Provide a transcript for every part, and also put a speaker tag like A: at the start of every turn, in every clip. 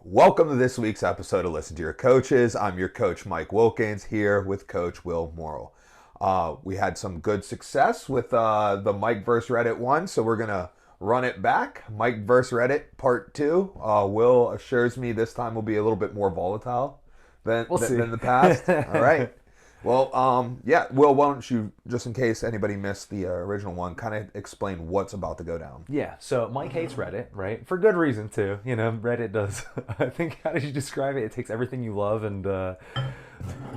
A: Welcome to this week's episode of Listen to Your Coaches. I'm your coach, Mike Wilkins, here with Coach Will Morrill. We had some good success with the Mike vs. Reddit one, so we're going to run it back. Mike vs. Reddit part 2. Will assures me this time will be a little bit more volatile than the past. All right. Well, yeah, Will, why don't you, just in case anybody missed the original one, kind of explain what's about to go down.
B: Yeah, so Mike hates Reddit, right? For good reason, too. You know, Reddit does, I think, how did you describe it? It takes everything you love and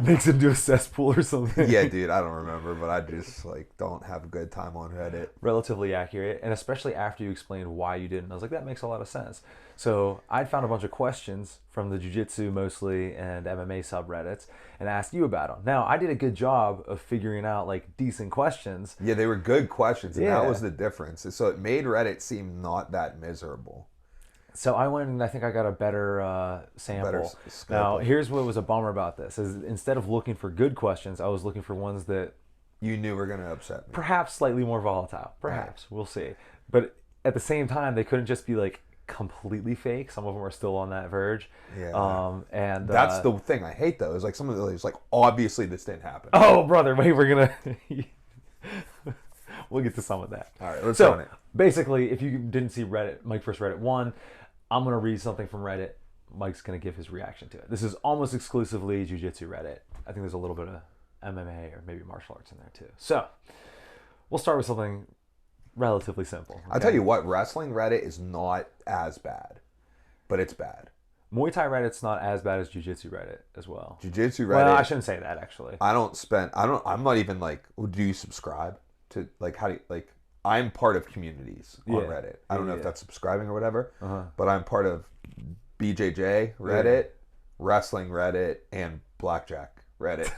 B: makes it into a cesspool or something.
A: Yeah, dude, I don't remember, but I just, don't have a good time on Reddit.
B: Relatively accurate, and especially after you explained why you didn't. I was like, that makes a lot of sense. So I'd found a bunch of questions from the Jiu Jitsu mostly and MMA subreddits and asked you about them. Now, I did a good job of figuring out, decent questions.
A: Yeah, they were good questions, and
B: Yeah.
A: that was the difference. So it made Reddit seem not that miserable.
B: So I went and I think I got a better sample.
A: Better scope.
B: Now, here's what was a bummer about this: is instead of looking for good questions, I was looking for ones that
A: You knew were going to upset me.
B: perhaps slightly more volatile. Perhaps we'll see. But at the same time, they couldn't just be completely fake. Some of them are still on that verge.
A: Yeah.
B: And
A: That's the thing I hate, though, is some of those, obviously this didn't happen.
B: Oh, brother, wait, we're gonna we'll get to some of that.
A: All right, let's
B: So
A: run it.
B: basically, if you didn't see Reddit, Mike vs. Reddit 1, I'm gonna read something from Reddit. Mike's gonna give his reaction to it. This is almost exclusively Jiu Jitsu Reddit. I think there's a little bit of MMA or maybe martial arts in there too. So we'll start with something relatively simple.
A: I'll tell you what, wrestling Reddit is not as bad, but it's bad.
B: Like, Muay Thai Reddit's not as bad as Jiu Jitsu Reddit as well.
A: Jiu-Jitsu Reddit.
B: Well, I shouldn't say that actually.
A: I'm not even do you subscribe to, how do you, I'm part of communities on
B: Yeah.
A: Reddit. I don't know if that's subscribing or whatever,
B: Uh-huh.
A: but I'm part of BJJ Reddit, Wrestling Reddit, and Blackjack Reddit.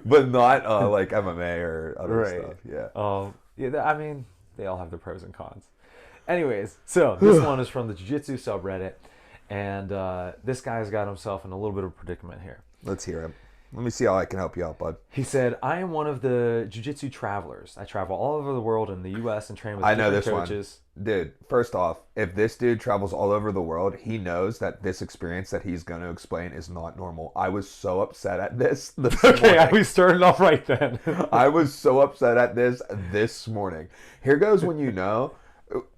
A: But not MMA or other stuff. Yeah.
B: I mean, they all have their pros and cons. Anyways, so this one is from the Jiu Jitsu subreddit, and this guy's got himself in a little bit of a predicament here.
A: Let's hear him. Let me see how I can help you out, bud.
B: He said, I am one of the Jiu Jitsu travelers. I travel all over the world in the U.S. and train with different coaches.
A: Dude, first off, if this dude travels all over the world, he knows that this experience that he's going to explain is not normal. I was so upset at this
B: Okay,
A: morning.
B: we started off right then.
A: I was so upset at this morning. Here goes when you know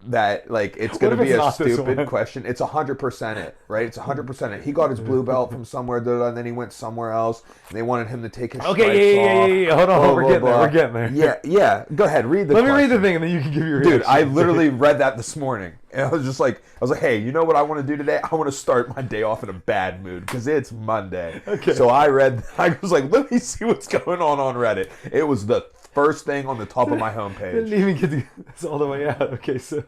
A: that it's going to
B: What if
A: be
B: it's
A: a
B: not this
A: stupid
B: one?
A: question. It's 100% it, right? It's 100% it. He got his blue belt from somewhere, and then he went somewhere else, and they wanted him to take his stripes off.
B: Yeah. Hold on, we're getting there. We're getting there.
A: Yeah. Go ahead, read the
B: Let me
A: question.
B: read the thing, and then you can give your
A: Dude,
B: reaction.
A: I literally read that this morning, and I was just hey, you know what I want to do today? I want to start my day off in a bad mood because it's Monday.
B: Okay.
A: So I was like, let me see what's going on Reddit. It was the first thing on the top of my
B: Didn't
A: homepage.
B: even get to this all the way out. Okay, so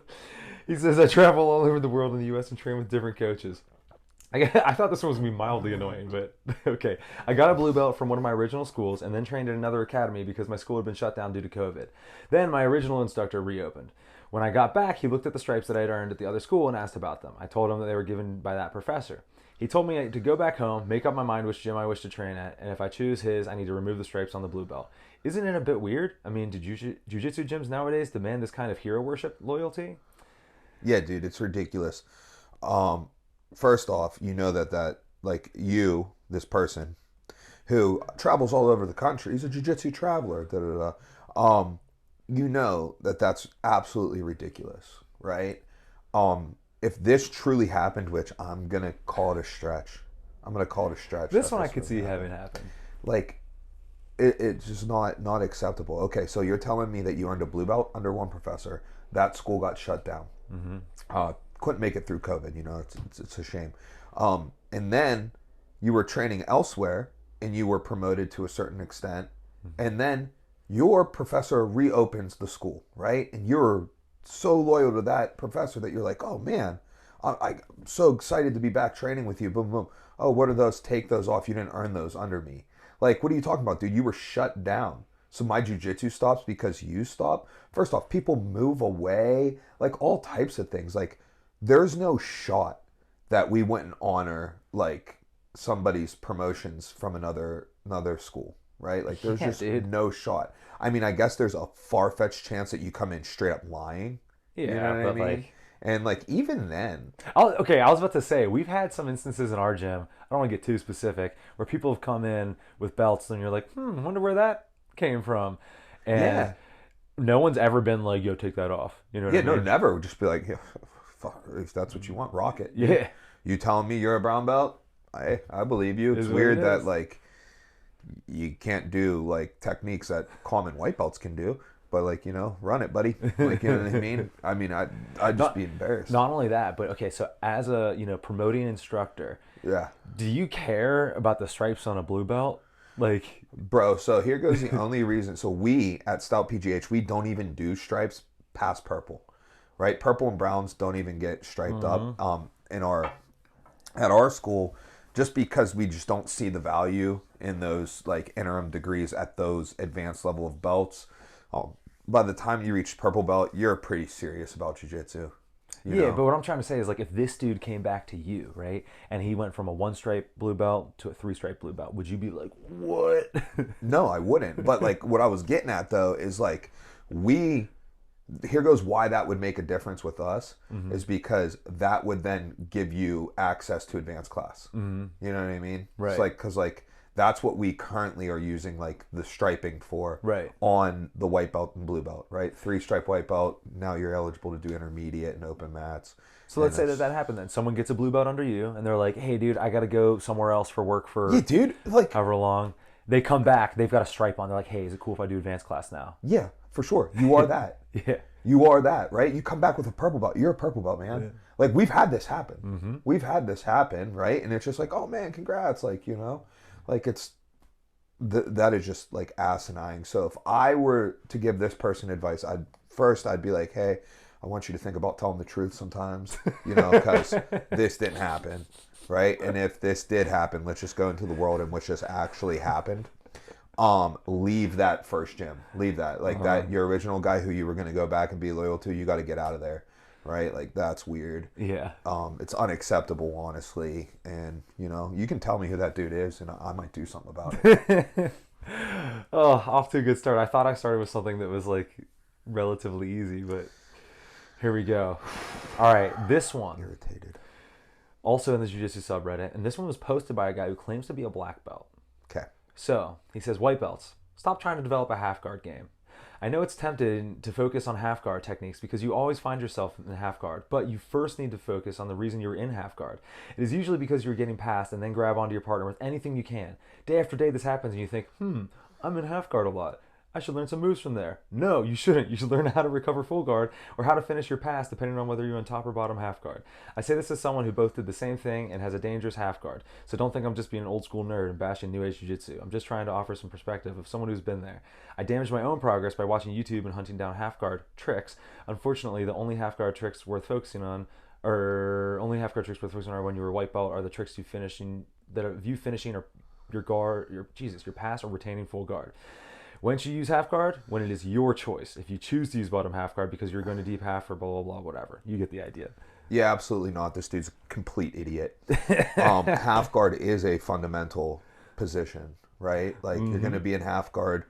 B: he says, I travel all over the world in the U.S. and train with different coaches. I thought this one was going to be mildly annoying, but okay. I got a blue belt from one of my original schools and then trained at another academy because my school had been shut down due to COVID. Then my original instructor reopened. When I got back, he looked at the stripes that I had earned at the other school and asked about them. I told him that they were given by that professor. He told me to go back home, make up my mind which gym I wish to train at, and if I choose his, I need to remove the stripes on the blue belt. Isn't it a bit weird? I mean, do jiu-jitsu gyms nowadays demand this kind of hero worship loyalty?
A: Yeah, dude, it's ridiculous. First off, you know that this person who travels all over the country, he's a jiu-jitsu traveler, you know that's absolutely ridiculous, right? If this truly happened, which I'm going to call it a stretch.
B: This one I could see having happen.
A: It's just not acceptable. Okay, so you're telling me that you earned a blue belt under one professor. That school got shut down. Mm-hmm. Couldn't make it through COVID. You know, it's a shame. And then you were training elsewhere, and you were promoted to a certain extent. Mm-hmm. And then your professor reopens the school, right? And you're so loyal to that professor that you're like, oh man, I'm so excited to be back training with you. Boom, boom. Oh, what are those? Take those off. You didn't earn those under me. What are you talking about, dude? You were shut down. So my jiu-jitsu stops because you stop? First off, people move away. All types of things. There's no shot that we wouldn't honor, somebody's promotions from another school, right? There's just no shot. I mean, I guess there's a far-fetched chance that you come in straight up lying.
B: Yeah,
A: You know what I mean? And like even then,
B: Okay, I was about to say, we've had some instances in our gym, I don't want to get too specific, where people have come in with belts and you're like, I wonder where that came from. And
A: yeah,
B: no one's ever been like, yo, take that off. You know what
A: yeah,
B: I
A: no,
B: mean?
A: never. Just be like, yeah, fuck, if that's what you want, rock it.
B: Yeah.
A: You telling me you're a brown belt? I believe you. It's
B: Is what it
A: weird that
B: is.
A: like you can't do like techniques that common white belts can do, but like run it, buddy. Like you know what I mean? I'd just
B: Not,
A: be embarrassed.
B: not only that, but okay, so as a, promoting instructor,
A: Yeah,
B: do you care about the stripes on a blue belt? Like,
A: bro. So here goes the only reason. So we at Stout PGH we don't even do stripes past purple, right? Purple and browns don't even get striped up. In our at our school, just because we just don't see the value in those like interim degrees at those advanced level of belts. By the time you reach purple belt, you're pretty serious about jiu-jitsu.
B: yeah, but what I'm trying to say is like if this dude came back to you, right, and he went from a 1-stripe blue belt to a 3-stripe blue belt, would you be like, what?
A: No, I wouldn't. But like what I was getting at though is like we here goes why that would make a difference with us is because that would then give you access to advanced class. You know what I mean?
B: Right.
A: It's like because like that's what we currently are using like the striping for
B: Right.
A: on the white belt and blue belt, right? 3-stripe white belt. Now you're eligible to do intermediate and open mats.
B: So let's say that happened then. Someone gets a blue belt under you, and they're like, hey, dude, I got to go somewhere else for work for
A: Yeah, dude. Like
B: however long. They come back, they've got a stripe on. They're like, hey, is it cool if I do advanced class now?
A: yeah, for sure. You are that.
B: Yeah.
A: You are that, right? You come back with a purple belt. You're a purple belt, man. Yeah. Like we've had this happen. We've had this happen, right? And it's just like, oh man, congrats! Like like it's that is just like asinine. So if I were to give this person advice, I'd be like, hey, I want you to think about telling the truth sometimes, because this didn't happen, right? And if this did happen, let's just go into the world in which this actually happened. Leave that first gym. Leave that. Like that your original guy who you were going to go back and be loyal to, you got to get out of there. Right? Like that's weird.
B: Yeah.
A: It's unacceptable, honestly. And, you can tell me who that dude is and I might do something about it.
B: Oh, off to a good start. I thought I started with something that was like relatively easy, but here we go. All right, this one.
A: Irritated.
B: Also in the Jiu Jitsu subreddit, and this one was posted by a guy who claims to be a black belt.
A: Okay.
B: So, he says, white belts, stop trying to develop a half guard game. I know it's tempting to focus on half guard techniques because you always find yourself in half guard, but you first need to focus on the reason you're in half guard. It is usually because you're getting passed and then grab onto your partner with anything you can. Day after day this happens and you think, I'm in half guard a lot. I should learn some moves from there. No, you shouldn't. You should learn how to recover full guard or how to finish your pass depending on whether you're in top or bottom half guard. I say this as someone who both did the same thing and has a dangerous half guard. So don't think I'm just being an old school nerd and bashing new age jiu-jitsu. I'm just trying to offer some perspective of someone who's been there. I damaged my own progress by watching YouTube and hunting down half guard tricks. Unfortunately, the only half guard tricks worth focusing on are when you were white belt are the tricks you finishing or your guard, your pass or retaining full guard. When should you use half guard? When it is your choice. If you choose to use bottom half guard because you're going to deep half or blah, blah, blah, whatever. You get the idea.
A: Yeah, absolutely not. This dude's a complete idiot. Half guard is a fundamental position, right? Like you're going to be in half guard,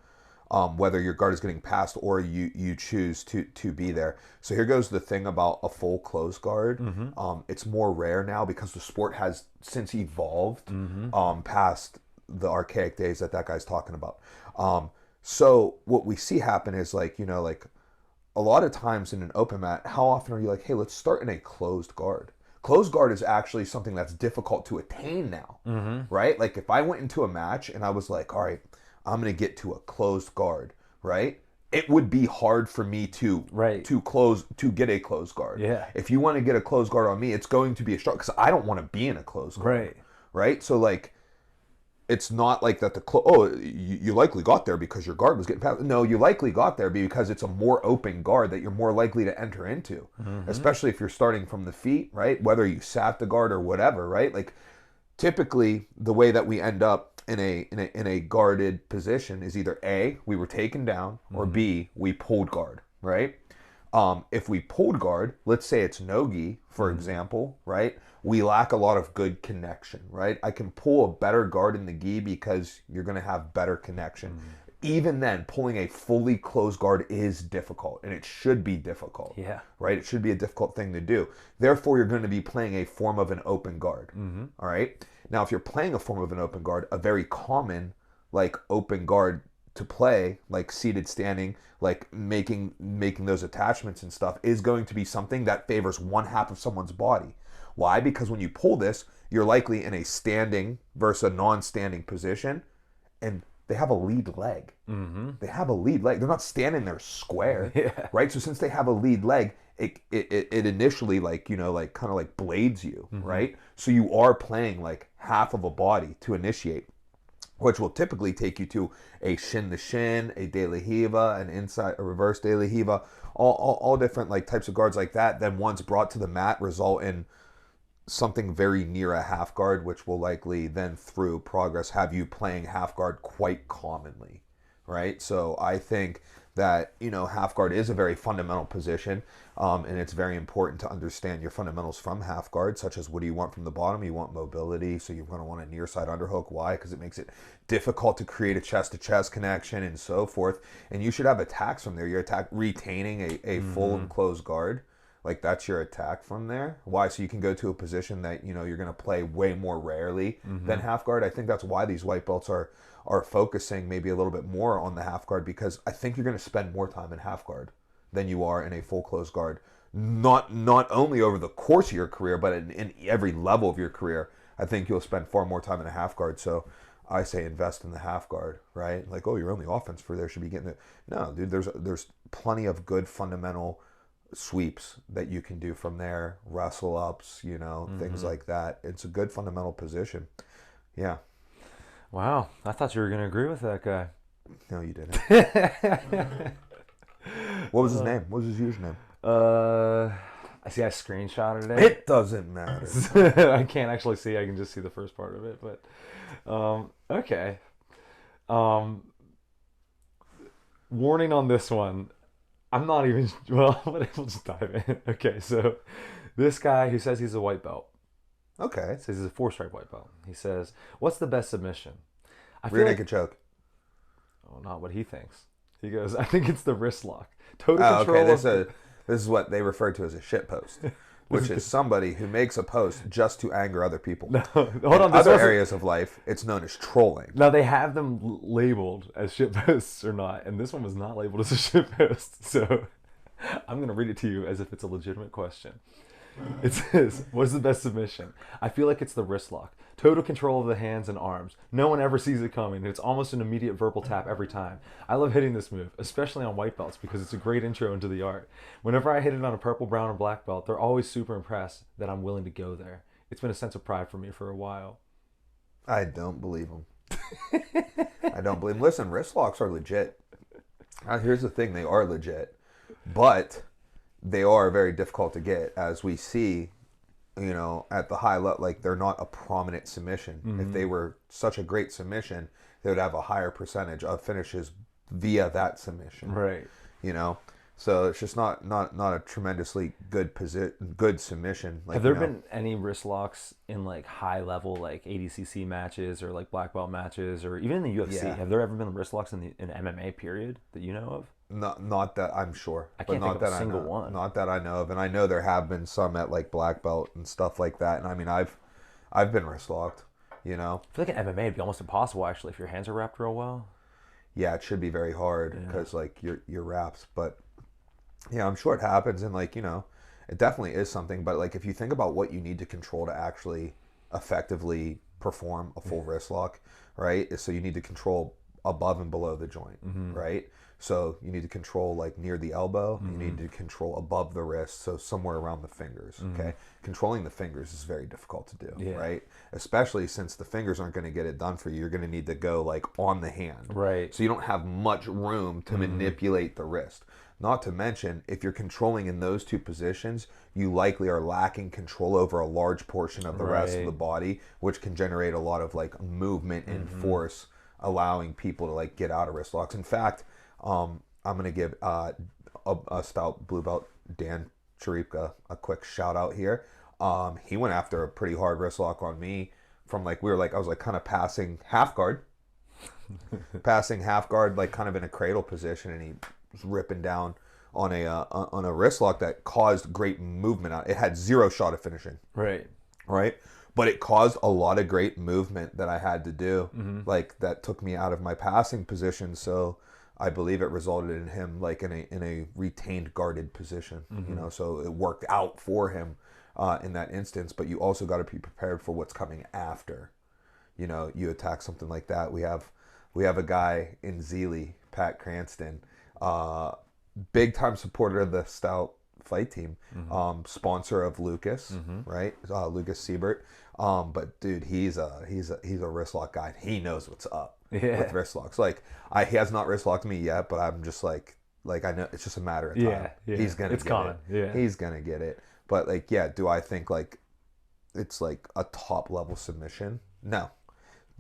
A: whether your guard is getting passed or you choose to be there. So here goes the thing about a full close guard. It's more rare now because the sport has since evolved past the archaic days that guy's talking about. So what we see happen is like a lot of times in an open mat, how often are you like, hey, let's start in a closed guard? Closed guard is actually something that's difficult to attain now, right? Like if I went into a match and I was like, all right, I'm going to get to a closed guard, right? It would be hard for me to get a closed guard.
B: Yeah.
A: If you want to get a closed guard on me, it's going to be a struggle because I don't want to be in a closed guard. Right? So like, it's not like that you likely got there because your guard was getting passed. No, you likely got there because it's a more open guard that you're more likely to enter into, especially if you're starting from the feet, right? Whether you sat the guard or whatever, right? Like typically the way that we end up in a guarded position is either A, we were taken down, or B, we pulled guard, right? If we pulled guard, let's say it's no-gi, for example, right? We lack a lot of good connection, right? I can pull a better guard in the gi because you're going to have better connection. even then, pulling a fully closed guard is difficult, and it should be difficult.
B: Yeah.
A: Right? It should be a difficult thing to do. Therefore, you're going to be playing a form of an open guard. All right? Now, if you're playing a form of an open guard, a very common, like, open guard to play, like seated standing, like making those attachments and stuff, is going to be something that favors one half of someone's body. Why? Because when you pull this, you're likely in a standing versus a non-standing position, and they have a lead leg. They have a lead leg. They're not standing there square, right? So since they have a lead leg, it initially, like, you know, like kind of like blades you, right? So you are playing like half of a body to initiate, which will typically take you to a shin to shin, a de la hiva, an inside, a reverse de la hiva, all different like types of guards like that. Then once brought to the mat, result in something very near a half guard, which will likely then through progress have you playing half guard quite commonly, right? So I think that, you know, half guard is a very fundamental position, and it's very important to understand your fundamentals from half guard, such as what do you want from the bottom? You want mobility, so you're going to want a near side underhook. Why? Because it makes it difficult to create a chest to chest connection and so forth. And you should have attacks from there. Your attack retaining a full and closed guard. Like, that's your attack from there. Why? So you can go to a position that, you know, you're going to play way more rarely than half guard. I think that's why these white belts are focusing maybe a little bit more on the half guard, because I think you're going to spend more time in half guard than you are in a full closed guard. Not only over the course of your career, but in every level of your career, I think you'll spend far more time in a half guard. So I say invest in the half guard, right? Like, oh, your only offense for there should be getting it. No, dude, there's plenty of good fundamental sweeps that you can do from there, wrestle ups, you know, things like that. It's a good fundamental position. Yeah.
B: Wow, I thought you were gonna agree with that guy.
A: No, you didn't. What was his name? What was his username?
B: I see. I screenshotted it.
A: It doesn't matter.
B: I can't actually see. I can just see the first part of it. But okay. Warning on this one. I'm not even, well, we'll just dive in. Okay, so this guy who says he's a white belt.
A: Okay.
B: Says he's a 4-stripe white belt. He says, what's the best submission?
A: Rear naked choke.
B: Oh, not what he thinks. He goes, I think it's the wrist lock. Total control.
A: Okay, this is what they refer to as a shit post, which is somebody who makes a post just to anger other people.
B: No, hold on.
A: In other areas of life, it's known as trolling.
B: Now, they have them labeled as shit posts or not, and this one was not labeled as a shit post. So I'm going to read it to you as if it's a legitimate question. It says, what is the best submission? I feel like it's the wrist lock. Total control of the hands and arms. No one ever sees it coming. It's almost an immediate verbal tap every time. I love hitting this move, especially on white belts, because it's a great intro into the art. Whenever I hit it on a purple, brown, or black belt, they're always super impressed that I'm willing to go there. It's been a sense of pride for me for a while.
A: I don't believe him. I don't believe him. Listen, wrist locks are legit. Here's the thing. They are legit. But they are very difficult to get, as we see, you know, at the high level. Like, they're not a prominent submission. If they were such a great submission, they would have a higher percentage of finishes via that submission.
B: Right.
A: You know? So it's just not a tremendously good submission. Like,
B: have there been any wrist locks in like high level, like ADCC matches or like black belt matches, or even in the UFC?
A: Yeah.
B: Have there ever been wrist locks in MMA period that you know of?
A: Not that I'm sure.
B: I can't think of a single one.
A: Not that I know of, and I know there have been some at like black belt and stuff like that. And I mean, I've been wrist locked. You know,
B: I feel like in MMA it'd be almost impossible actually if your hands are wrapped real well.
A: Yeah, it should be very hard because like your wraps, but yeah, I'm sure it happens, and like, you know, it definitely is something. But like, if you think about what you need to control to actually effectively perform a full wrist lock, right? So you need to control above and below the joint, right? So you need to control like near the elbow. You need to control above the wrist, so somewhere around the fingers. Okay, controlling the fingers is very difficult to do, right? Especially since the fingers aren't going to get it done for you. You're going to need to go like on the hand,
B: right?
A: So you don't have much room to manipulate the wrist. Not to mention, if you're controlling in those two positions, you likely are lacking control over a large portion of the rest of the body, which can generate a lot of like movement and force, allowing people to like get out of wrist locks. In fact, I'm going to give a stout blue belt, Dan Charipka, a quick shout out here. He went after a pretty hard wrist lock on me from like, I was like kind of passing half guard, passing half guard, like kind of in a cradle position, and he was ripping down on a wrist lock that caused great movement. It had zero shot of finishing.
B: Right.
A: Right. But it caused a lot of great movement that I had to do, like that took me out of my passing position. So I believe it resulted in him like in a retained guarded position, you know. So it worked out for him in that instance. But you also got to be prepared for what's coming after. You know, you attack something like that. We have a guy in Zealy, Pat Cranston, big time supporter of the Stout fight team, sponsor of Lucas, right? Lucas Siebert. But dude, he's a wrist lock guy. He knows what's up with wrist locks. Like he has not wrist locked me yet, but I'm just like I know it's just a matter of time.
B: Yeah.
A: He's gonna
B: it's
A: get
B: common.
A: it.
B: Yeah.
A: He's gonna get it. But like, yeah, do I think like it's like a top level submission? No.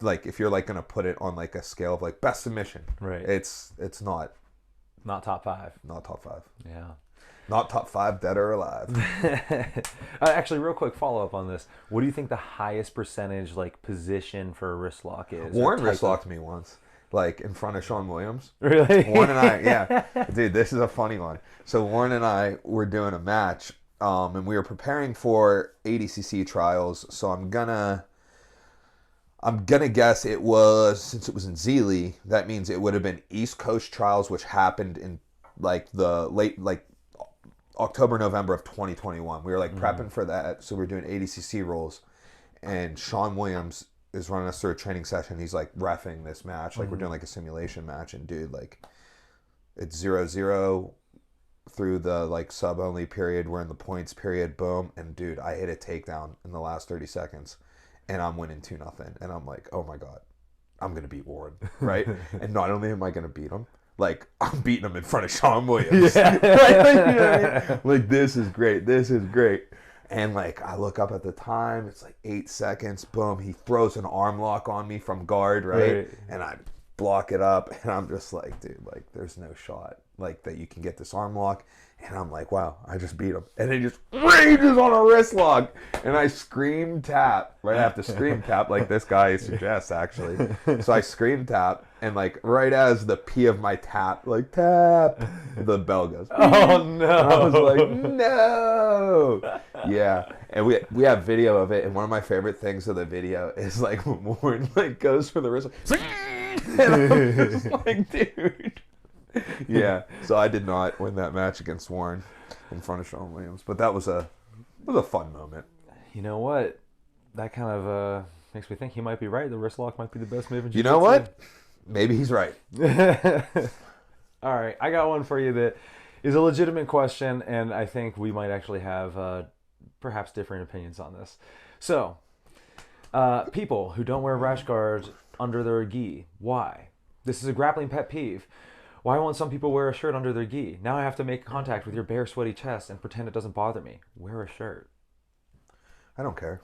A: Like if you're like gonna put it on like a scale of like best submission,
B: Right.
A: It's not
B: top 5.
A: not top 5.
B: Yeah.
A: Not top 5, dead or alive.
B: Actually, real quick follow up on this. What do you think the highest percentage like position for a wrist lock is?
A: Warren wrist locked me once, like in front of Shawn Williams.
B: Really?
A: Warren and I, yeah, dude, this is a funny one. So Warren and I were doing a match, and we were preparing for ADCC trials. So I'm gonna guess it was, since it was in Zealy, that means it would have been East Coast trials, which happened in like the late October, November of 2021. We were like prepping for that, so we were doing ADCC rolls, and Shawn Williams is running us through a training session. He's like reffing this match, like we're doing like a simulation match, and dude, like it's 0-0 through the like sub only period. We're in the points period, boom, and dude, I hit a takedown in the last 30 seconds, and I'm winning 2-0, and I'm like, oh my god, I'm gonna beat Warren, right? And not only am I gonna beat him, like, I'm beating him in front of Shawn Williams.
B: Yeah.
A: Right? You know what I mean? Like, this is great. This is great. And, like, I look up at the time. It's like 8 seconds. Boom. He throws an arm lock on me from guard, right? And I block it up. And I'm just like, dude, like, there's no shot, like, that you can get this arm lock. And I'm like, wow, I just beat him. And he just rages on a wrist lock. And I scream tap. Right? I have to scream tap like this guy suggests, actually. So I scream tap. And like right as the P of my tap, like tap, the bell goes.
B: Oh no!
A: And I was like, no. Yeah, and we have video of it. And one of my favorite things of the video is like when Warren like goes for the wrist, like, and I'm just like, dude. Yeah. So I did not win that match against Warren in front of Shawn Williams, but that was a fun moment.
B: You know what? That kind of makes me think he might be right. The wrist lock might be the best move in Jiu-Jitsu.
A: You know what? Maybe he's right.
B: All right, I got one for you that is a legitimate question, and I think we might actually have perhaps different opinions on this. So, people who don't wear rash guards under their gi, why? This is a grappling pet peeve. Why won't some people wear a shirt under their gi? Now I have to make contact with your bare, sweaty chest and pretend it doesn't bother me. Wear a shirt.
A: I don't care.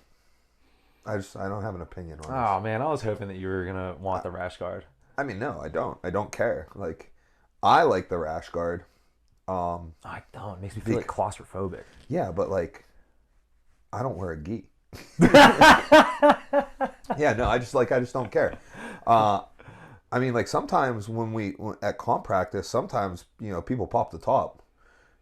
A: I don't have an opinion on this.
B: Oh man, I was hoping that you were gonna want the rash guard.
A: I mean, no, I don't. I don't care. Like, I like the rash guard.
B: I don't. It makes me feel like claustrophobic.
A: Yeah, but like, I don't wear a gi. Yeah, no, I just don't care. I mean, like sometimes when at comp practice, sometimes people pop the top,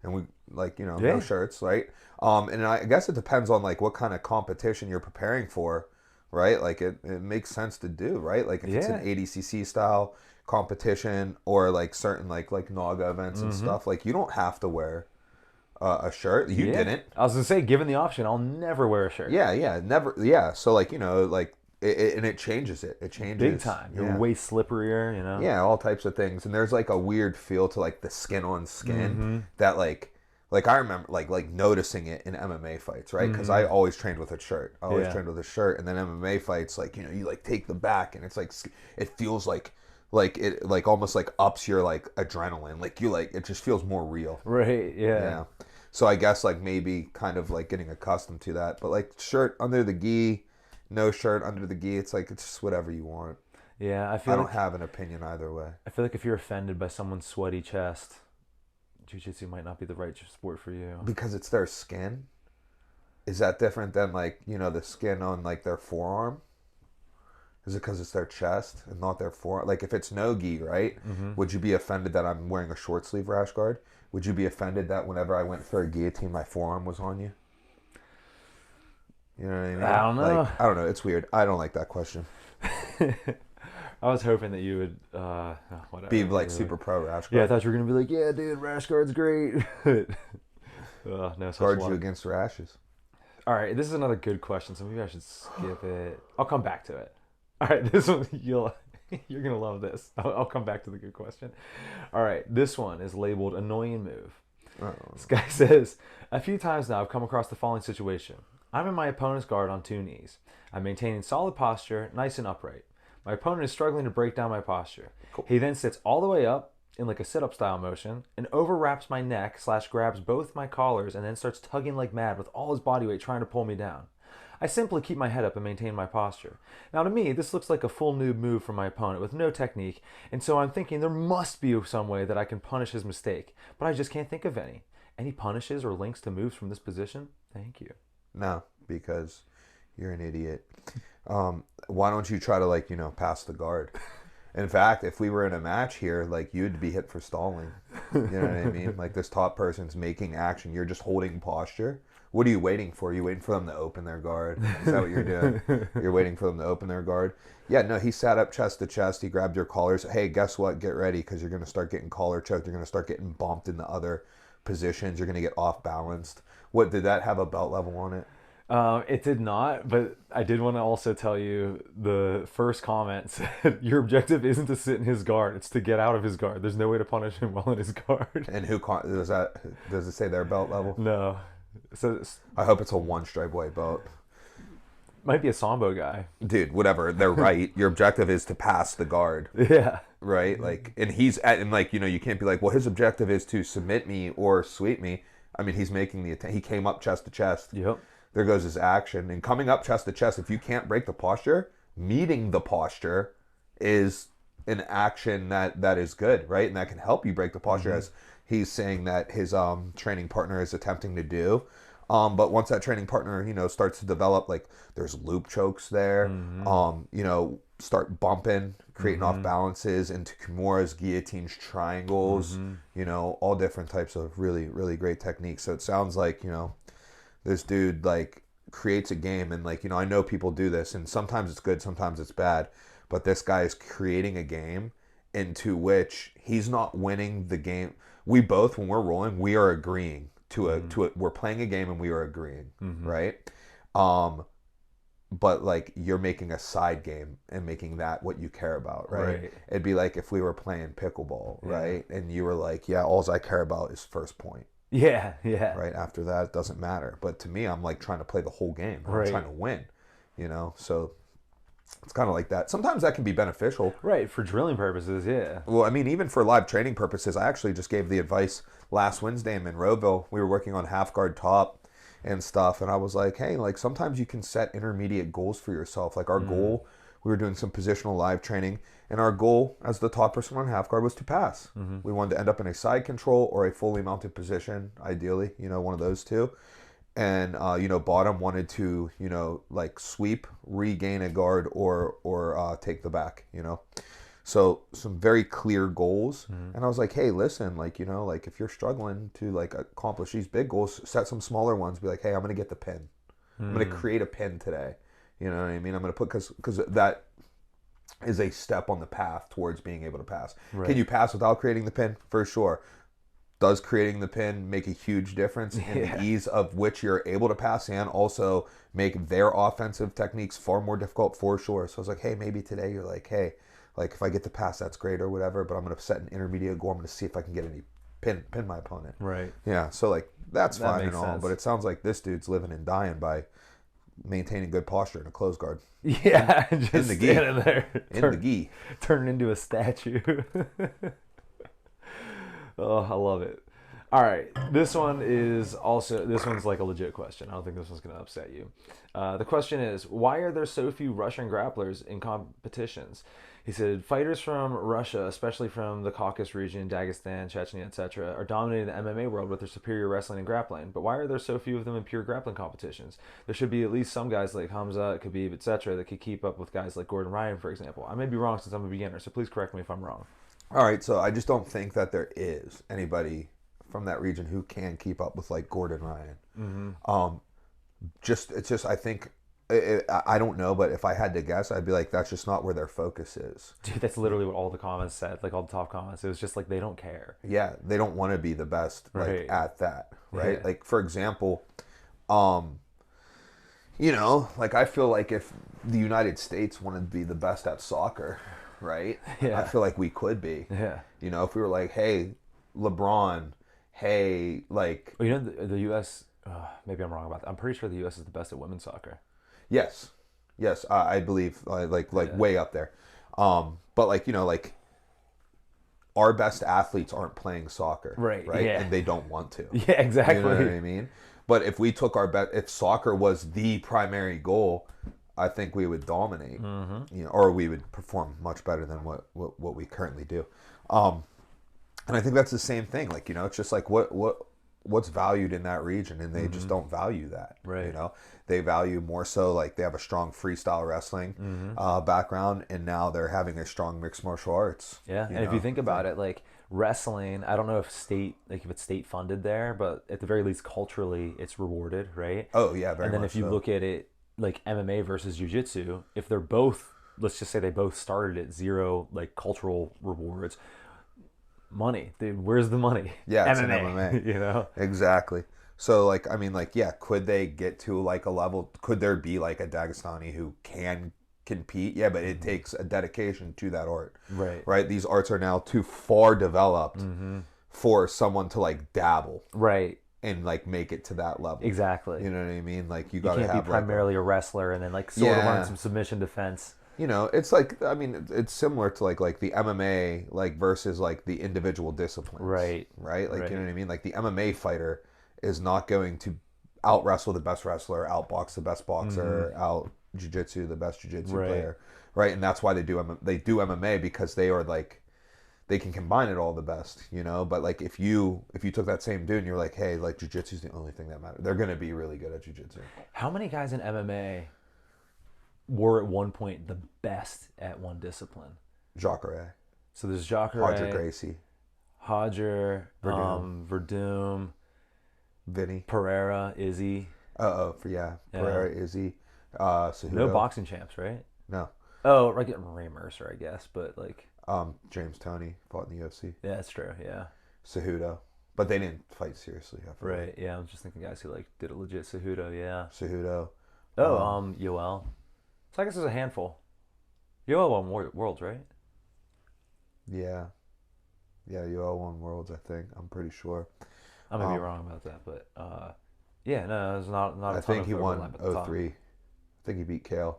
A: and we like no shirts, right? And I guess it depends on like what kind of competition you're preparing for. Right, like it makes sense to do, right? Like if it's an ADCC style competition or like certain like Naga events and stuff, like you don't have to wear a shirt. You didn't.
B: I was gonna say, given the option, I'll never wear a shirt.
A: Yeah, never. Yeah, so like like it changes it. It changes
B: big time. You're way slipperier,
A: Yeah, all types of things, and there's like a weird feel to like the skin on skin that like I remember like noticing it in MMA fights, right? Because I always trained with a shirt. I always trained with a shirt, and then MMA fights, like you like take the back, and it's like it feels like it like almost like ups your like adrenaline, like you like it just feels more real.
B: Right. Yeah.
A: So I guess like maybe kind of like getting accustomed to that, but like shirt under the gi, no shirt under the gi, it's like it's just whatever you want.
B: Yeah, I
A: don't have an opinion either way.
B: I feel like if you're offended by someone's sweaty chest, Jiu-Jitsu might not be the right sport for you.
A: Because it's their skin? Is that different than like, the skin on like their forearm? Is it because it's their chest and not their forearm? Like if it's no gi, right?
B: Mm-hmm.
A: Would you be offended that I'm wearing a short sleeve rash guard? Would you be offended that whenever I went for a guillotine, my forearm was on you? You know what I mean?
B: I don't know.
A: Like, I don't know. It's weird. I don't like that question.
B: I was hoping that you would, whatever.
A: Be like super pro rash guard.
B: Yeah, I thought you were gonna be like, yeah, dude, rash guard's great. No, such
A: Guard
B: luck.
A: you against rashes.
B: All right, this is another good question, so maybe I should skip it. I'll come back to it. All right, this one you're gonna love this. I'll come back to the good question. All right, this one is labeled annoying move. This guy says, a few times now I've come across the following situation. I'm in my opponent's guard on 2 knees. I'm maintaining solid posture, nice and upright. My opponent is struggling to break down my posture. Cool. He then sits all the way up in like a sit-up style motion and overwraps my neck / grabs both my collars and then starts tugging like mad with all his body weight trying to pull me down. I simply keep my head up and maintain my posture. Now to me, this looks like a full noob move from my opponent with no technique, and so I'm thinking there must be some way that I can punish his mistake, but I just can't think of any. Any punishes or links to moves from this position? Thank you.
A: No, because you're an idiot. Why don't you try to, like, you know, pass the guard? In fact, if we were in a match here, like, you'd be hit for stalling. You know what I mean? Like, this top person's making action. You're just holding posture. What are you waiting for? You waiting for them to open their guard? Is that what you're doing? You're waiting for them to open their guard? Yeah, no, he sat up chest to chest. He grabbed your collars. Hey, guess what? Get ready, because you're going to start getting collar choked. You're going to start getting bumped into other positions. You're going to get off balanced. What, did that have a belt level on it?
B: It did not, but I did want to also tell you the first comment said your objective isn't to sit in his guard, it's to get out of his guard. There's no way to punish him while in his guard.
A: And who does that? Does it say their belt level?
B: No. So
A: I hope it's a 1 stripe white belt.
B: Might be a Sambo guy.
A: Dude, whatever. They're right. Your objective is to pass the guard.
B: Yeah.
A: Right? Like, and he's at, and like, you know, you can't be like, well, his objective is to submit me or sweep me. I mean, he's making the attempt. He came up chest to chest.
B: Yep.
A: There goes his action. And coming up chest to chest, if you can't break the posture, meeting the posture is an action that is good, right? And that can help you break the posture, as he's saying that his training partner is attempting to do. But once that training partner, you know, starts to develop, like, there's loop chokes there, you know, start bumping, creating off balances into kimuras, guillotines, triangles, you know, all different types of really, really great techniques. So it sounds like, you know, this dude, like, creates a game, and, like, you know, I know people do this, and sometimes it's good, sometimes it's bad, but this guy is creating a game into which he's not winning the game. We both, when we're rolling, we are agreeing to a we're playing a game and we are agreeing, right? But, like, you're making a side game and making that what you care about, right? It'd be like if we were playing pickleball, right? And you were like, yeah, all I care about is first point.
B: Yeah.
A: Right after that, it doesn't matter. But to me, I'm like trying to play the whole game. I'm trying to win, you know? So it's kind of like that. Sometimes that can be beneficial.
B: Right, for drilling purposes, yeah.
A: Well, I mean, even for live training purposes, I actually just gave the advice last Wednesday in Monroeville. We were working on half guard top and stuff. And I was like, hey, like, sometimes you can set intermediate goals for yourself. Like, our goal, we were doing some positional live training, and our goal as the top person on half guard was to pass. We wanted to end up in a side control or a fully mounted position, ideally, you know, one of those two. And, you know, bottom wanted to, you know, like, sweep, regain a guard, or take the back, you know. So some very clear goals. And I was like, hey, listen, like, you know, like, if you're struggling to, like, accomplish these big goals, set some smaller ones. Be like, hey, I'm going to get the pin. I'm going to create a pin today. You know what I mean? I'm going to put, because that is a step on the path towards being able to pass. Can you pass without creating the pin? For sure. Does creating the pin make a huge difference in the ease of which you're able to pass, and also make their offensive techniques far more difficult? For sure. So I was like, hey, maybe today you're like, hey, like, if I get the pass, that's great or whatever, but I'm going to set an intermediate goal. I'm going to see if I can get any pin my opponent.
B: Right.
A: Yeah. So, like, that's
B: That
A: fine and
B: makes
A: all,
B: sense.
A: but it sounds like this dude's living and dying by maintaining good posture in a closed guard.
B: Yeah, just
A: in the gi.
B: standing there.
A: In the gi.
B: Turning into a statue. Oh, I love it. All right, this one's like a legit question. I don't think this one's gonna upset you. The question is, why are there so few Russian grapplers in competitions? He said fighters from Russia, especially from the Caucasus region, Dagestan, Chechnya, etc., are dominating the MMA world with their superior wrestling and grappling. But why are there so few of them in pure grappling competitions? There should be at least some guys like Hamza, Khabib, etc., that could keep up with guys like Gordon Ryan, for example. I may be wrong since I'm a beginner, so please correct me if I'm wrong.
A: All right, so I just don't think that there is anybody from that region who can keep up with like Gordon Ryan. It's just I think I don't know, but if I had to guess, I'd be like, that's just not where their focus is.
B: Dude, that's literally what all the comments said, like all the top comments. It was just like they don't care.
A: Yeah, they don't want to be the best like
B: Right.
A: at that, right?
B: Yeah.
A: Like for example, like I feel like if the United States wanted to be the best at soccer, right?
B: Yeah.
A: I feel like we could be.
B: Yeah.
A: If we were like, hey, LeBron, hey, like,
B: Well, you know, the U.S., maybe I'm wrong about that. I'm pretty sure the U.S. is the best at women's soccer.
A: yes, I believe like way up there. But like like our best athletes aren't playing soccer,
B: Right,
A: Right,
B: yeah.
A: and they don't want to.
B: Yeah, exactly.
A: You know what I mean? But if we took if soccer was the primary goal, I think we would dominate. Or we would perform much better than what we currently do. And I think that's the same thing. Like it's just like what's valued in that region, and they just don't value that.
B: Right.
A: They value more so like they have a strong freestyle wrestling background, and now they're having a strong mixed martial arts.
B: Yeah, and if you think about it, like wrestling, I don't know if it's state funded there, but at the very least culturally it's rewarded, right?
A: Oh yeah, very
B: And then
A: much
B: if you
A: so.
B: look at it like MMA versus Jiu Jitsu, if they're both, let's just say they both started at zero like cultural rewards, money, dude, where's the money?
A: Yeah, it's
B: MMA,
A: an MMA. Exactly. So like I mean like yeah, could they get to like a level? Could there be like a Dagestani who can compete? Yeah, but it takes a dedication to that art.
B: Right.
A: Right. These arts are now too far developed for someone to like dabble
B: Right.
A: and like make it to that level.
B: Exactly.
A: You know what I mean? Like you
B: You
A: gotta
B: can't
A: have
B: be primarily a wrestler and then like sort of
A: Yeah.
B: learn some submission defense.
A: it's like I mean it's similar to like the MMA like versus like the individual disciplines.
B: Right.
A: Right? Like
B: Right.
A: you know what I mean? Like the MMA fighter is not going to out wrestle the best wrestler, outbox the best boxer, out jiu-jitsu the best jiu-jitsu
B: Right.
A: player. Right? And that's why they do MMA because they are like they can combine it all the best, but like if you took that same dude and you're like, hey, like jiu-jitsu is the only thing that matters, they're going to be really good at jiu-jitsu.
B: How many guys in MMA were at one point the best at one discipline?
A: Jacare,
B: So there's Jacare,
A: Roger Gracie,
B: Hodger, Verdum,
A: Vinny.
B: Pereira, Izzy.
A: Pereira, Izzy, Cejudo.
B: No boxing champs, right?
A: No.
B: Oh, right, Ray Mercer, I guess, but like,
A: James Toney fought in the UFC.
B: yeah, that's true. Yeah,
A: Cejudo, but they didn't fight seriously. After
B: right. Yeah, I'm just thinking guys who like did a legit Cejudo. Yeah.
A: Cejudo.
B: Oh, Yoel. So I guess there's a handful. Yoel won Worlds, right?
A: Yeah, you all won Worlds. I think I'm pretty sure.
B: I may be wrong about that, but yeah, no, there's not. A
A: I
B: ton
A: think
B: of
A: he won
B: overlap at the top.
A: 03. I think he beat Kale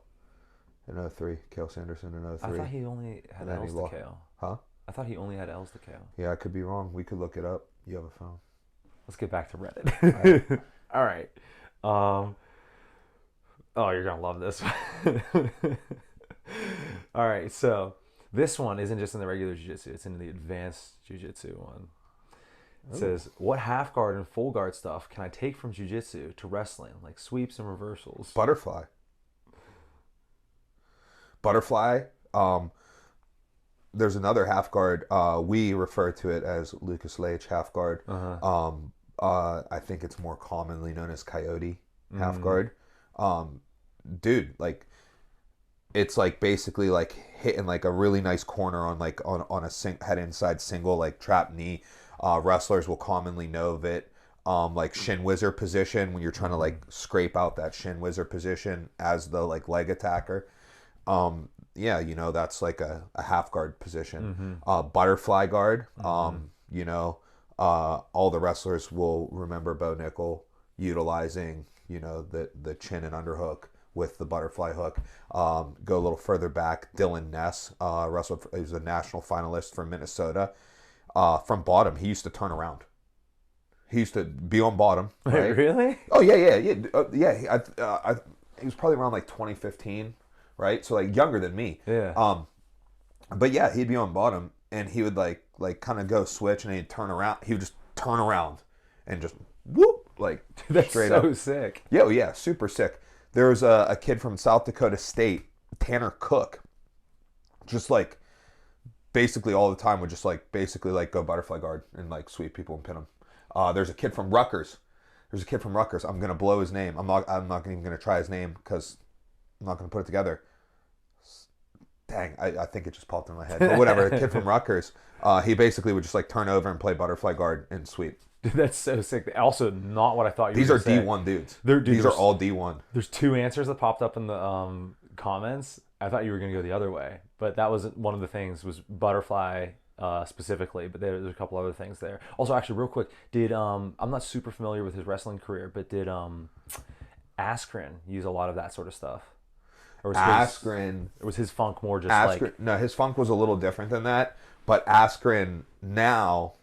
A: in 03. Kale Sanderson in 03.
B: I thought he only had
A: And then he
B: L's to
A: lost.
B: KO.
A: Huh?
B: I thought he only had L's to KO.
A: Yeah, I could be wrong. We could look it up. You have a phone.
B: Let's get back to Reddit. All right. Oh, you're gonna love this. All right, so this one isn't just in the regular jiu-jitsu, it's in the advanced jiu-jitsu one. It says, what half guard and full guard stuff can I take from jiu-jitsu to wrestling, like sweeps and reversals?
A: Butterfly. There's another half guard. We refer to it as Lucas Leitch half guard. I think it's more commonly known as Coyote half guard. Dude, like it's like basically like hitting like a really nice corner on like on a head inside single like trap knee. Wrestlers will commonly know of it. Like shin whizzer position when you're trying to like scrape out that shin whizzer position as the like leg attacker. Yeah, that's like a half guard position. Butterfly guard. All the wrestlers will remember Bo Nickel utilizing the chin and underhook with the butterfly hook. Go a little further back, Dylan Ness, wrestler, he was a national finalist from Minnesota. From bottom, he used to turn around. He used to be on bottom. Right?
B: Really?
A: Oh yeah. He was probably around like 2015, right? So like younger than me.
B: Yeah.
A: But yeah, he'd be on bottom, and he would like kind of go switch, and he'd turn around. He would just turn around, and just whoop like
B: That's
A: straight
B: so
A: up.
B: sick.
A: Yeah, oh, yeah, super sick. There was a kid from South Dakota State, Tanner Cook, just like basically all the time would just like basically like go butterfly guard and like sweep people and pin them. There's a kid from Rutgers. I'm gonna blow his name. I'm not even gonna try his name because I'm not gonna put it together. Dang, I think it just popped in my head. But whatever, a kid from Rutgers. He basically would just like turn over and play butterfly guard and sweep.
B: Dude, that's so sick. Also, not what I thought you
A: These
B: were
A: are
B: going to say.
A: D1 dudes. These are
B: There's
A: all D1.
B: There's two answers that popped up in the comments. I thought you were going to go the other way, but that wasn't one of the things. Was butterfly specifically, but there's a couple other things there. Also, actually, real quick, did I'm not super familiar with his wrestling career, but did Askren use a lot of that sort of stuff? Or was his funk more just like...
A: No, his funk was a little different than that. But Askren now,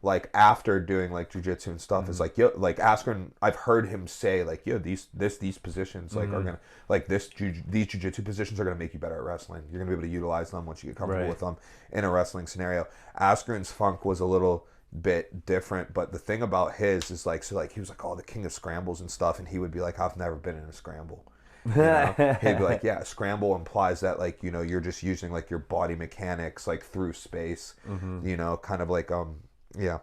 A: like after doing like jujitsu and stuff, is like, yo, like Askren, I've heard him say like, yo, these positions like are gonna like these jujitsu positions are gonna make you better at wrestling. You're gonna be able to utilize them once you get comfortable with them in a wrestling scenario. Askren's funk was a little bit different, but the thing about his is like, so like he was like, oh, the king of scrambles and stuff, and he would be like, I've never been in a scramble. You know? He'd be like, yeah, scramble implies that like, you know, you're just using like your body mechanics like through space, you know, kind of like yeah.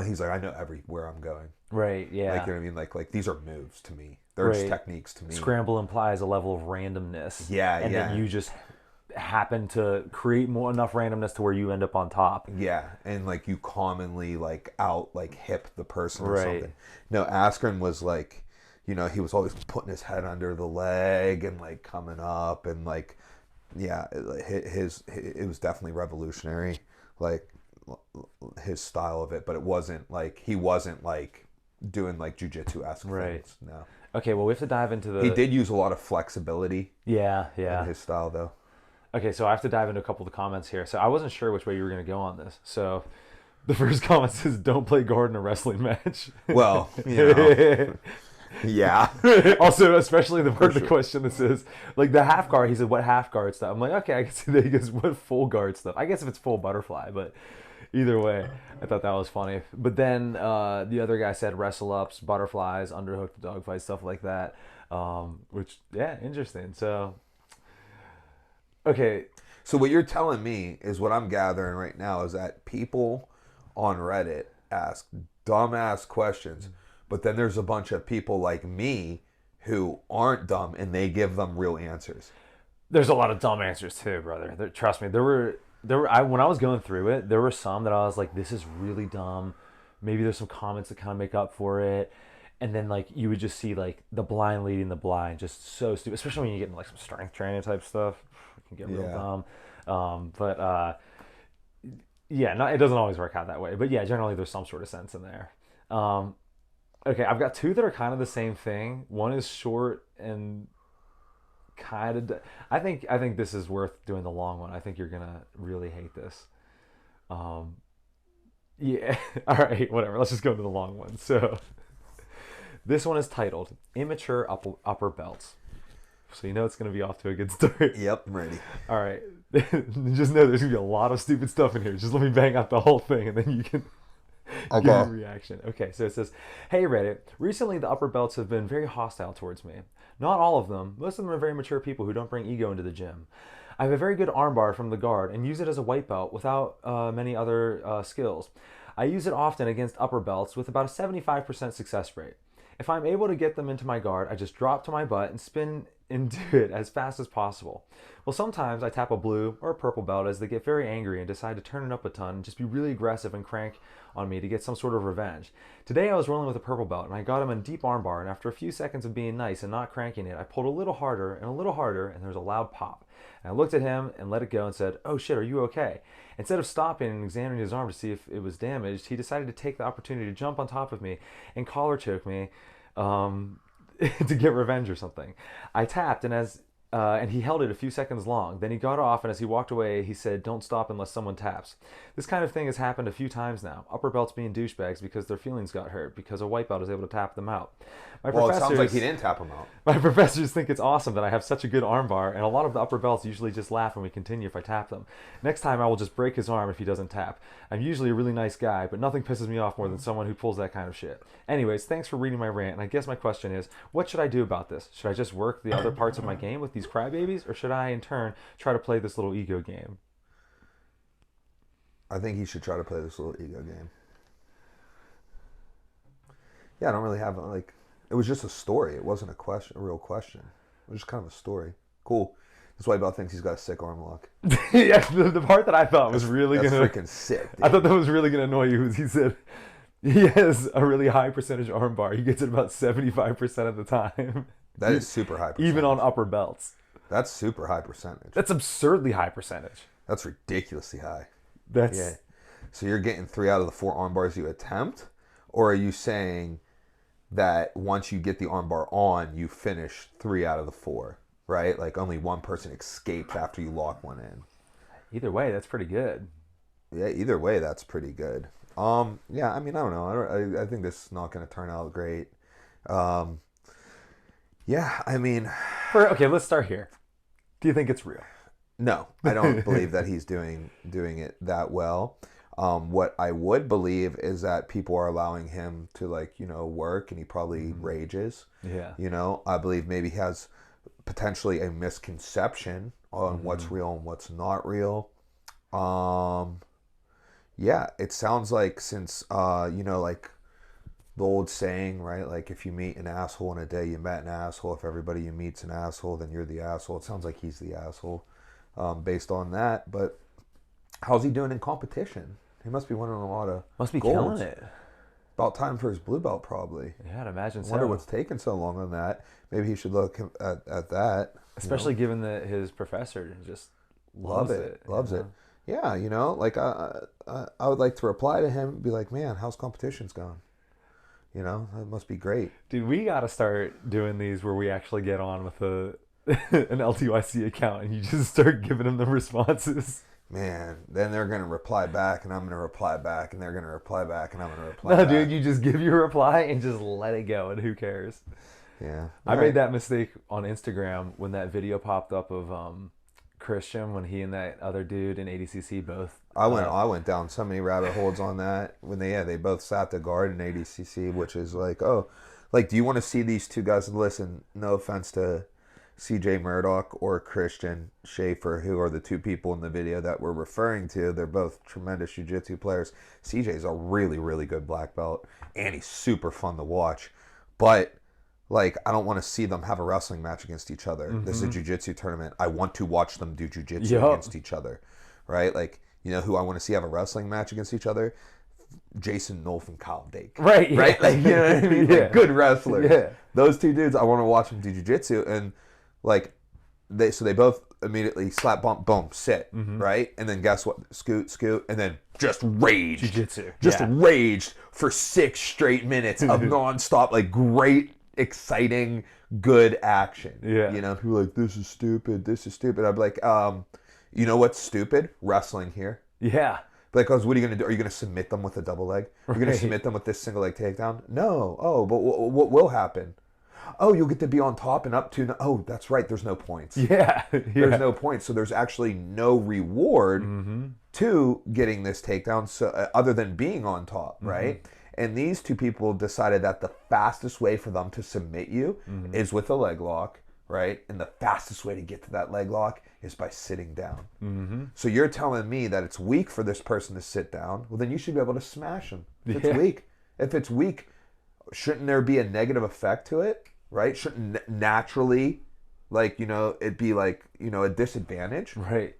A: He's like, I know everywhere I'm going.
B: Right, yeah.
A: Like, you know what I mean? Like these are moves to me. They're just techniques to me.
B: Scramble implies a level of randomness.
A: Yeah,
B: and then you just happen to create enough randomness to where you end up on top.
A: Yeah, and like you commonly like hip the person or something. No, Askren was like, you know, he was always putting his head under the leg and like coming up and like, yeah, it was definitely revolutionary, like his style of it, but he wasn't like doing like jujitsu-esque things. No.
B: Okay, well we have to dive into the...
A: He did use a lot of flexibility.
B: Yeah.
A: In his style though. Okay,
B: so I have to dive into a couple of the comments here. So I wasn't sure which way you were going to go on this. So the first comment says, "Don't play guard in a wrestling match."
A: Well, you know. Yeah.
B: Also, especially the part of the question that says, like the half guard, he said, what half guard stuff? I'm like, okay, I can see that. He goes, what full guard stuff? I guess if it's full butterfly, but either way, I thought that was funny. But then the other guy said wrestle ups, butterflies, underhook, dogfight, stuff like that. Which, yeah, interesting. So, okay.
A: So what you're telling me is what I'm gathering right now is that people on Reddit ask dumbass questions. But then there's a bunch of people like me who aren't dumb and they give them real answers.
B: There's a lot of dumb answers too, brother. Trust me. There were when I was going through it, there were some that I was like, this is really dumb. Maybe there's some comments that kind of make up for it. And then like you would just see like the blind leading the blind, just so stupid. Especially when you get into like some strength training type stuff, it can get real dumb. Yeah, it doesn't always work out that way. But yeah, generally there's some sort of sense in there. Okay, I've got two that are kind of the same thing. One is short and kind of... I think this is worth doing the long one. I think you're going to really hate this. Yeah, all right, whatever. Let's just go to the long one. So this one is titled Immature Upper Belts. So you know it's going to be off to a good start.
A: Yep, I'm ready.
B: All right. Just know there's going to be a lot of stupid stuff in here. Just let me bang out the whole thing and then you can...
A: Okay.
B: Give a reaction. Okay, so it says, "Hey Reddit, recently the upper belts have been very hostile towards me. Not all of them. Most of them are very mature people who don't bring ego into the gym. I have a very good armbar from the guard and use it as a white belt without many other skills. I use it often against upper belts with about a 75% success rate. If I'm able to get them into my guard, I just drop to my butt and spin into it as fast as possible. Well, sometimes I tap a blue or a purple belt as they get very angry and decide to turn it up a ton and just be really aggressive and crank on me to get some sort of revenge. Today I was rolling with a purple belt and I got him in deep armbar, and after a few seconds of being nice and not cranking it, I pulled a little harder and there was a loud pop. And I looked at him and let it go and said, "Oh shit, are you okay?" Instead of stopping and examining his arm to see if it was damaged, he decided to take the opportunity to jump on top of me and collar choke me to get revenge or something. I tapped, and as and he held it a few seconds long. Then he got off, and as he walked away, he said, "Don't stop unless someone taps." This kind of thing has happened a few times now. Upper belts being douchebags because their feelings got hurt because a white belt is able to tap them out.
A: Well, it sounds like he didn't tap him out.
B: My professors think it's awesome that I have such a good armbar, and a lot of the upper belts usually just laugh when we continue if I tap them. Next time, I will just break his arm if he doesn't tap. I'm usually a really nice guy, but nothing pisses me off more than someone who pulls that kind of shit. Anyways, thanks for reading my rant, and I guess my question is, what should I do about this? Should I just work the other parts of my game with these crybabies, or should I, in turn, try to play this little ego game?
A: I think he should try to play this little ego game. Yeah, I don't really have, like... It was just a story. It wasn't a real question. It was just kind of a story. Cool. This white belt thinks he's got a sick arm lock.
B: Yeah, the part that I thought was really
A: that's
B: gonna...
A: freaking sick, dude.
B: I thought that was really gonna annoy you. Was he said he has a really high percentage arm bar. He gets it about 75% of the time.
A: That is super high percentage.
B: Even on upper belts.
A: That's super high percentage.
B: That's absurdly high percentage.
A: That's ridiculously high.
B: That's...
A: Yeah. So you're getting 3 out of the 4 arm bars you attempt? Or are you saying that once you get the armbar on, you finish 3 out of the 4, right? Like only one person escapes after you lock one in.
B: Either way, that's pretty good.
A: Yeah, either way, that's pretty good. Yeah, I mean, I don't know. I think this is not going to turn out great. Yeah, I mean...
B: Okay, let's start here. Do you think it's real?
A: No, I don't believe that he's doing it that well. What I would believe is that people are allowing him to, like, you know, work, and he probably rages.
B: Yeah.
A: You know, I believe maybe he has potentially a misconception on what's real and what's not real. Yeah, it sounds like since, you know, like the old saying, right? Like if you meet an asshole in a day, you met an asshole. If everybody you meet's an asshole, then you're the asshole. It sounds like he's the asshole based on that. But how's he doing in competition? He must be winning a lot of
B: killing
A: golds.
B: it.
A: About time for his blue belt, probably.
B: Yeah, I'd imagine so.
A: I wonder what's taking so long on that. Maybe he should look at that.
B: Especially given that his professor just loves it.
A: Loves it. Yeah, you know, like I would like to reply to him and be like, man, how's competitions going? You know, that must be great.
B: Dude, we got to start doing these where we actually get on with an LTYC account and you just start giving them the responses.
A: Man, then they're going to reply back, and I'm going to reply back, and they're going to reply back, and I'm going to reply back.
B: No, dude, you just give your reply and just let it go, and who cares?
A: Yeah.
B: I made that mistake on Instagram when that video popped up of Christian, when he and that other dude in ADCC both...
A: I went down so many rabbit holes on that when they both sat the guard in ADCC, which is like, oh, like, do you want to see these two guys? Listen, no offense to CJ Murdoch or Christian Schaefer, who are the two people in the video that we're referring to. They're both tremendous jiu-jitsu players. CJ's a really, really good black belt, and he's super fun to watch. But, like, I don't want to see them have a wrestling match against each other. This is a jiu-jitsu tournament. I want to watch them do jiu-jitsu against each other, right? Like, you know who I want to see have a wrestling match against each other? Jason Nolf and Kyle Dake.
B: Right, yeah.
A: Right? Like, you know what I mean?
B: Yeah.
A: Like, good wrestlers.
B: Yeah.
A: Those two dudes, I want to watch them do jiu-jitsu, and like they both immediately slap, bump, boom, sit, right? And then guess what? Scoot, and then just raged.
B: Jiu-jitsu.
A: Just raged for 6 straight minutes of nonstop, like great, exciting, good action.
B: Yeah.
A: You know, people are like, this is stupid. I'd be like, you know what's stupid? Wrestling here.
B: Yeah.
A: Because what are you going to do? Are you going to submit them with a double leg? Are you going to submit them with this single leg takedown? No. Oh, but what will happen? Oh, you'll get to be on top and up to... Oh, that's right. There's no points.
B: Yeah.
A: There's no points. So there's actually no reward to getting this takedown other than being on top, right? And these two people decided that the fastest way for them to submit you is with a leg lock, right? And the fastest way to get to that leg lock is by sitting down. So you're telling me that it's weak for this person to sit down. Well, then you should be able to smash them. If it's weak, shouldn't there be a negative effect to it? Right? Shouldn't naturally, like, you know, it be like, you know, a disadvantage?
B: Right.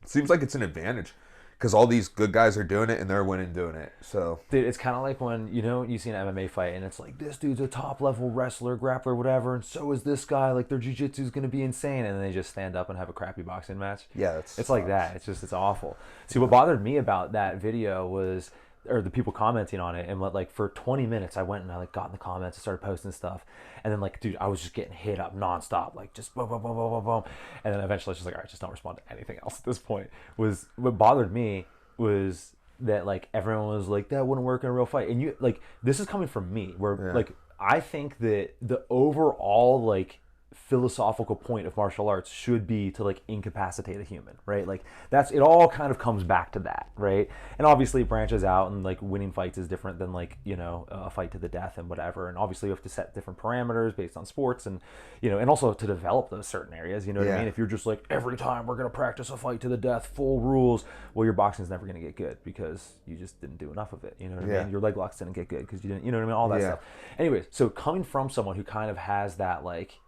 A: It seems like it's an advantage because all these good guys are doing it and they're winning doing it. So,
B: dude, it's kind of like when, you know, you see an MMA fight and it's like, this dude's a top level wrestler, grappler, whatever, and so is this guy. Like, their jiu-jitsu is going to be insane. And then they just stand up and have a crappy boxing match.
A: yeah,
B: it's like that. It's awful. See, what bothered me about that video was or the people commenting on it, and like for 20 minutes I went and I like got in the comments and started posting stuff, and then like dude, I was just getting hit up nonstop, like just boom boom boom boom boom boom, and then eventually I was just like, all right, just don't respond to anything else at this point. Was what bothered me was that like everyone was like, that wouldn't work in a real fight, and you like, this is coming from me where like I think that the overall like philosophical point of martial arts should be to like incapacitate a human, right? Like that's it, all kind of comes back to that, right? And obviously it branches out, and like winning fights is different than like, you know, a fight to the death and whatever, and obviously you have to set different parameters based on sports, and you know, and also to develop those certain areas, you know what I mean? If you're just like, every time we're going to practice a fight to the death, full rules, well, your boxing's never going to get good because you just didn't do enough of it, you know what I mean? Your leg locks didn't get good because you didn't, you know what I mean? All that stuff. Anyways, so coming from someone who kind of has that like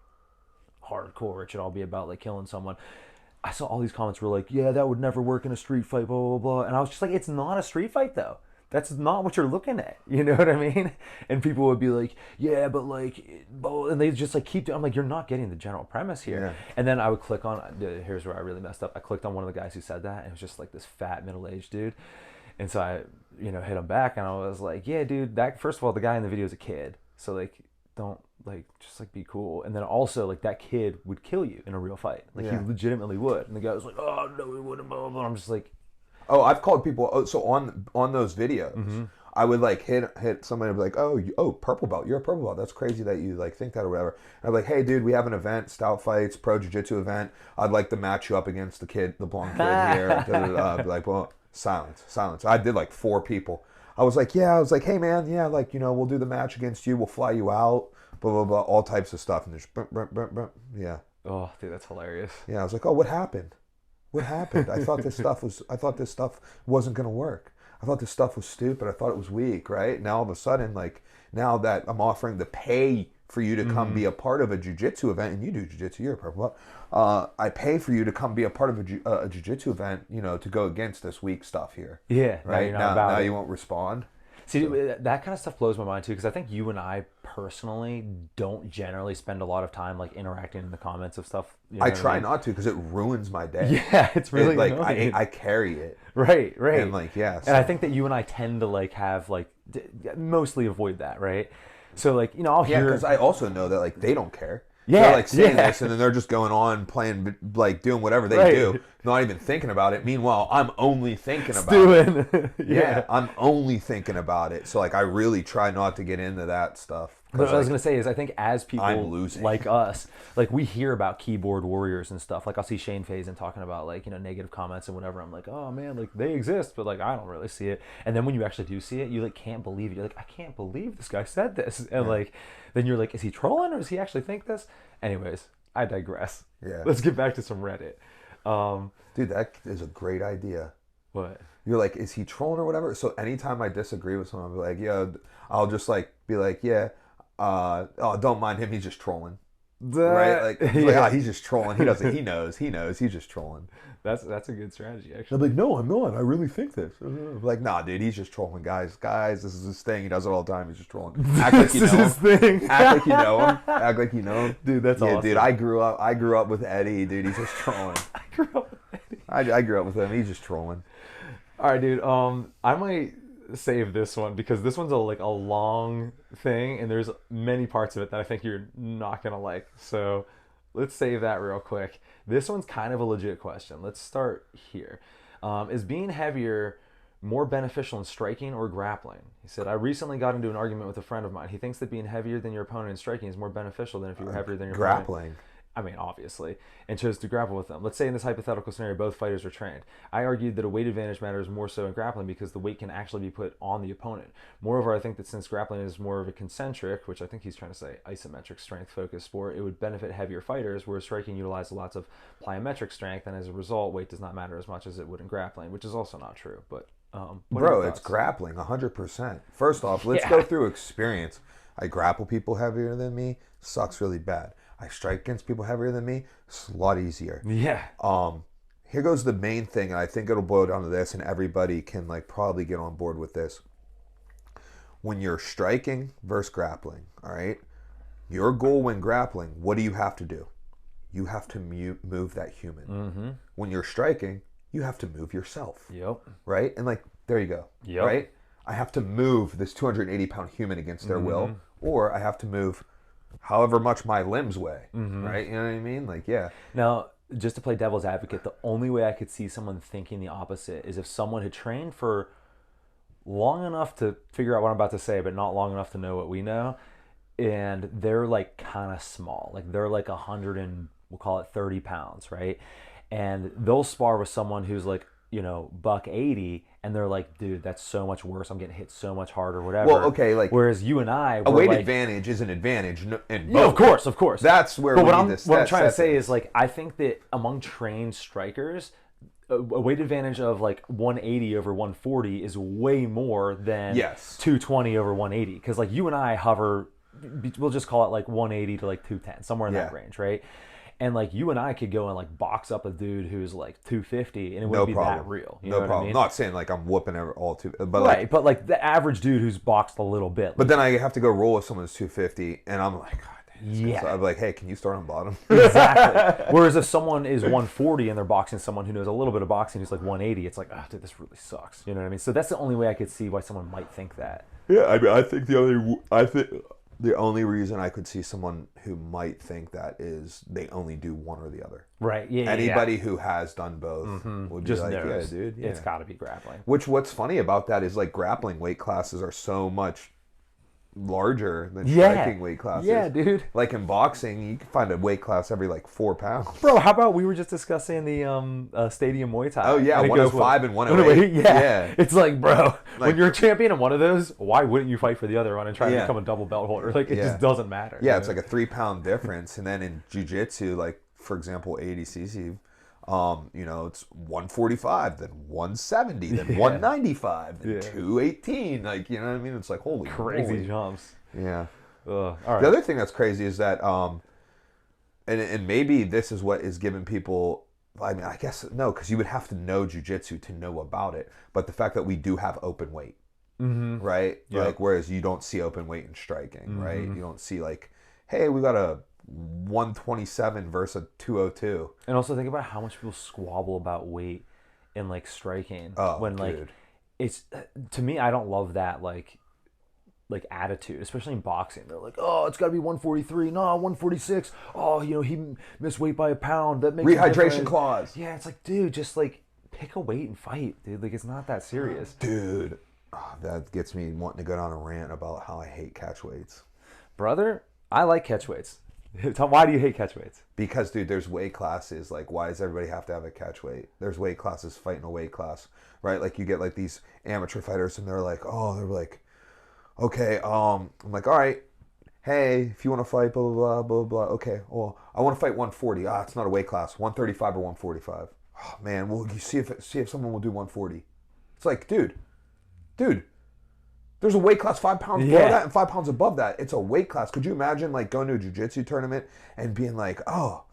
B: hardcore, it should all be about like killing someone, I saw all these comments were like, yeah, that would never work in a street fight, blah blah blah, and I was just like, it's not a street fight though. That's not what you're looking at, you know what I mean? And people would be like, yeah, but like, and they just like keep doing, I'm like, you're not getting the general premise here. And then I would click on, here's where I really messed up, I clicked on one of the guys who said that, and it was just like this fat middle-aged dude, and so I, you know, hit him back, and I was like, yeah dude, that, first of all, the guy in the video is a kid, so like, don't like, just like be cool. And then also like, that kid would kill you in a real fight, like he legitimately would. And the guy was like, oh no, he wouldn't, blah, blah, blah. I'm just like,
A: oh, I've called people, so on those videos I would like hit somebody and be like, oh, purple belt, you're a purple belt, that's crazy that you like think that or whatever. And I'm like, hey dude, we have an event, Stout Fights Pro Jiu-Jitsu event, I'd like to match you up against the blonde kid here. Be like, well, silence. I did like 4 people. I was like, hey man, yeah, like, you know, we'll do the match against you, we'll fly you out, blah blah blah, all types of stuff, and there's yeah.
B: Oh dude, that's hilarious.
A: Yeah, I was like, oh, what happened? I thought this stuff wasn't gonna work. I thought this stuff was stupid. I thought it was weak, right? Now all of a sudden, like, now that I'm offering to pay for you to come be a part of a jiu-jitsu event, and you do jiu-jitsu, you're a purple belt, I pay for you to come be a part of a jiu-jitsu event, you know, to go against this weak stuff here.
B: Yeah,
A: right? Now you won't respond.
B: See, that kind of stuff blows my mind too, because I think you and I personally don't generally spend a lot of time like interacting in the comments of stuff. You know
A: I try not to, because it ruins my day.
B: Yeah, it's really
A: like
B: annoying.
A: I carry it.
B: Right.
A: And like, yeah. So.
B: And I think that you and I tend to like have like mostly avoid that, right? So like, you know, I'll hear,
A: because I also know that like they don't care.
B: Yeah,
A: they're like saying this, and then they're just going on playing, like doing whatever they do, not even thinking about it. Meanwhile, I'm only thinking about it. I'm only thinking about it. So like, I really try not to get into that stuff.
B: But what I was gonna say is, I think as people like us, like we hear about keyboard warriors and stuff. Like I'll see Shane Faison talking about like, you know, negative comments and whatever. I'm like, oh man, like they exist, but like I don't really see it. And then when you actually do see it, you like can't believe it. You're like, I can't believe this guy said this. And like, then you're like, is he trolling or does he actually think this? Anyways, I digress.
A: Yeah.
B: Let's get back to some Reddit.
A: Dude, that is a great idea.
B: What?
A: You're like, is he trolling or whatever? So anytime I disagree with someone, I'll be like, yeah, I'll just like be like, yeah. Oh, don't mind him. He's just trolling, right? Like, he's just trolling. He doesn't. He knows. He's just trolling.
B: That's a good strategy, actually.
A: I'm like, no, I'm not. I really think this. I'm like, nah, dude, he's just trolling, guys. This is his thing. He does it all the time. He's just trolling. Act like you know him. Thing. Act like you know him. Act like you know him.
B: Dude, that's awesome.
A: Dude, I grew up with Eddie. Dude, he's just trolling.
B: I grew up with Eddie.
A: I grew up with him. He's just trolling.
B: All right, dude. I might save this one because this one's a long thing, and there's many parts of it that I think you're not gonna like. So let's save that real quick. This one's kind of a legit question. Let's start here. Is being heavier more beneficial in striking or grappling? He said, I recently got into an argument with a friend of mine. He thinks that being heavier than your opponent in striking is more beneficial than if you were heavier than your opponent.
A: Grappling.
B: I mean, obviously, and chose to grapple with them. Let's say in this hypothetical scenario, both fighters are trained. I argued that a weight advantage matters more so in grappling because the weight can actually be put on the opponent. Moreover, I think that since grappling is more of a concentric, which I think he's trying to say isometric strength-focused sport, it would benefit heavier fighters, whereas striking utilizes lots of plyometric strength, and as a result, weight does not matter as much as it would in grappling, which is also not true. But
A: bro, it's grappling 100%. First off, let's go through experience. I grapple people heavier than me, sucks really bad. I strike against people heavier than me, it's a lot easier.
B: Yeah.
A: Here goes the main thing, and I think it'll boil down to this, and everybody can like probably get on board with this. When you're striking versus grappling, all right, your goal when grappling, what do you have to do? You have to move that human.
B: Mm-hmm.
A: When you're striking, you have to move yourself.
B: Yep.
A: Right? And like, there you go.
B: Yep.
A: Right? I have to move this 280-pound human against their will, or I have to move however much my limbs weigh, right? You know what I mean? Like, yeah.
B: Now, just to play devil's advocate, the only way I could see someone thinking the opposite is if someone had trained for long enough to figure out what I'm about to say, but not long enough to know what we know, and they're like kind of small, like they're like 100 and we'll call it 30 pounds, right? And they'll spar with someone who's like, you know, buck 80, and they're like, dude, that's so much worse. I'm getting hit so much harder, whatever.
A: Well, okay, like,
B: whereas you and I,
A: a weight
B: like,
A: advantage is an advantage in both.
B: Yeah, of course.
A: That's where
B: but
A: we
B: what
A: need
B: I'm, what I'm trying to say
A: things.
B: is, like, I think that among trained strikers, a weight advantage of like 180 over 140 is way more than 220 over 180. Because like you and I hover, we'll just call it like 180 to like 210, somewhere in that range, right? And like you and I could go and like box up a dude who's like 250, and it wouldn't be that real. You know
A: No problem.
B: What I mean?
A: Not saying like I'm whooping all two, but
B: right.
A: like,
B: But like the average dude who's boxed a little bit.
A: But then I have to go roll with someone who's 250, and I'm like, God damn.
B: Yeah.
A: So I'm like, hey, can you start on bottom?
B: Exactly. Whereas if someone is 140 and they're boxing soment who knows a little bit of boxing who's like 180, it's like, oh, dude, this really sucks. You know what I mean? So that's the only way I could see why someone might think that.
A: Yeah, I mean, I think the only reason I could see someone who might think that is they only do one or the other.
B: Right. Yeah.
A: Anybody who has done both would
B: Just
A: be like,
B: knows.
A: yeah, dude, yeah.
B: It's got to be grappling.
A: What's funny about that is like grappling weight classes are so much larger than striking weight classes.
B: Yeah, dude.
A: Like in boxing, you can find a weight class every like 4 pounds.
B: Bro, how about we were just discussing the stadium Muay Thai?
A: Oh yeah,
B: and
A: 105 and 108.
B: Yeah. It's like, bro,
A: Like,
B: when you're a champion in one of those, why wouldn't you fight for the other one and try to
A: Yeah.
B: become a double belt holder? Like, it just doesn't matter.
A: Yeah, it's like a 3-pound difference. And then in Jiu Jitsu, like for example, 80cc, you know, it's 145, then 170, then 195, then 218. Like, you know what I mean? It's like holy
B: crazy jumps.
A: Yeah.
B: All right.
A: The other thing that's crazy is that, and maybe this is what is giving people. I mean, I guess no, because you would have to know jiu-jitsu to know about it. But the fact that we do have open weight, right?
B: Yep.
A: Like, whereas you don't see open weight in striking, right? You don't see like, hey, we got a 127 versus a 202.
B: And also think about how much people squabble about weight in like striking. When like
A: dude.
B: it's to me, I don't love that like attitude, especially in boxing. They're like, oh, it's got to be 143. No, 146. Oh, you know, he missed weight by a pound. That makes
A: Rehydration clause.
B: Yeah, it's like, dude, just like pick a weight and fight, dude. Like, it's not that serious.
A: Dude, that gets me wanting to go down a rant about how I hate catch weights.
B: Brother, I like catch weights. Why do you hate catch weights?
A: Because, dude, there's weight classes. Like, why does everybody have to have a catch weight? There's weight classes fighting a weight class, right? Like, you get like these amateur fighters, and they're like, okay, I'm like, all right, hey, if you want to fight, blah, blah, blah, blah, blah. Okay, well, I want to fight 140. It's not a weight class. 135 or 145. Oh, man, well, you see if someone will do 140. It's like, dude, there's a weight class 5 pounds below that and 5 pounds above that. It's a weight class. Could you imagine, like, going to a jiu-jitsu tournament and being like, oh,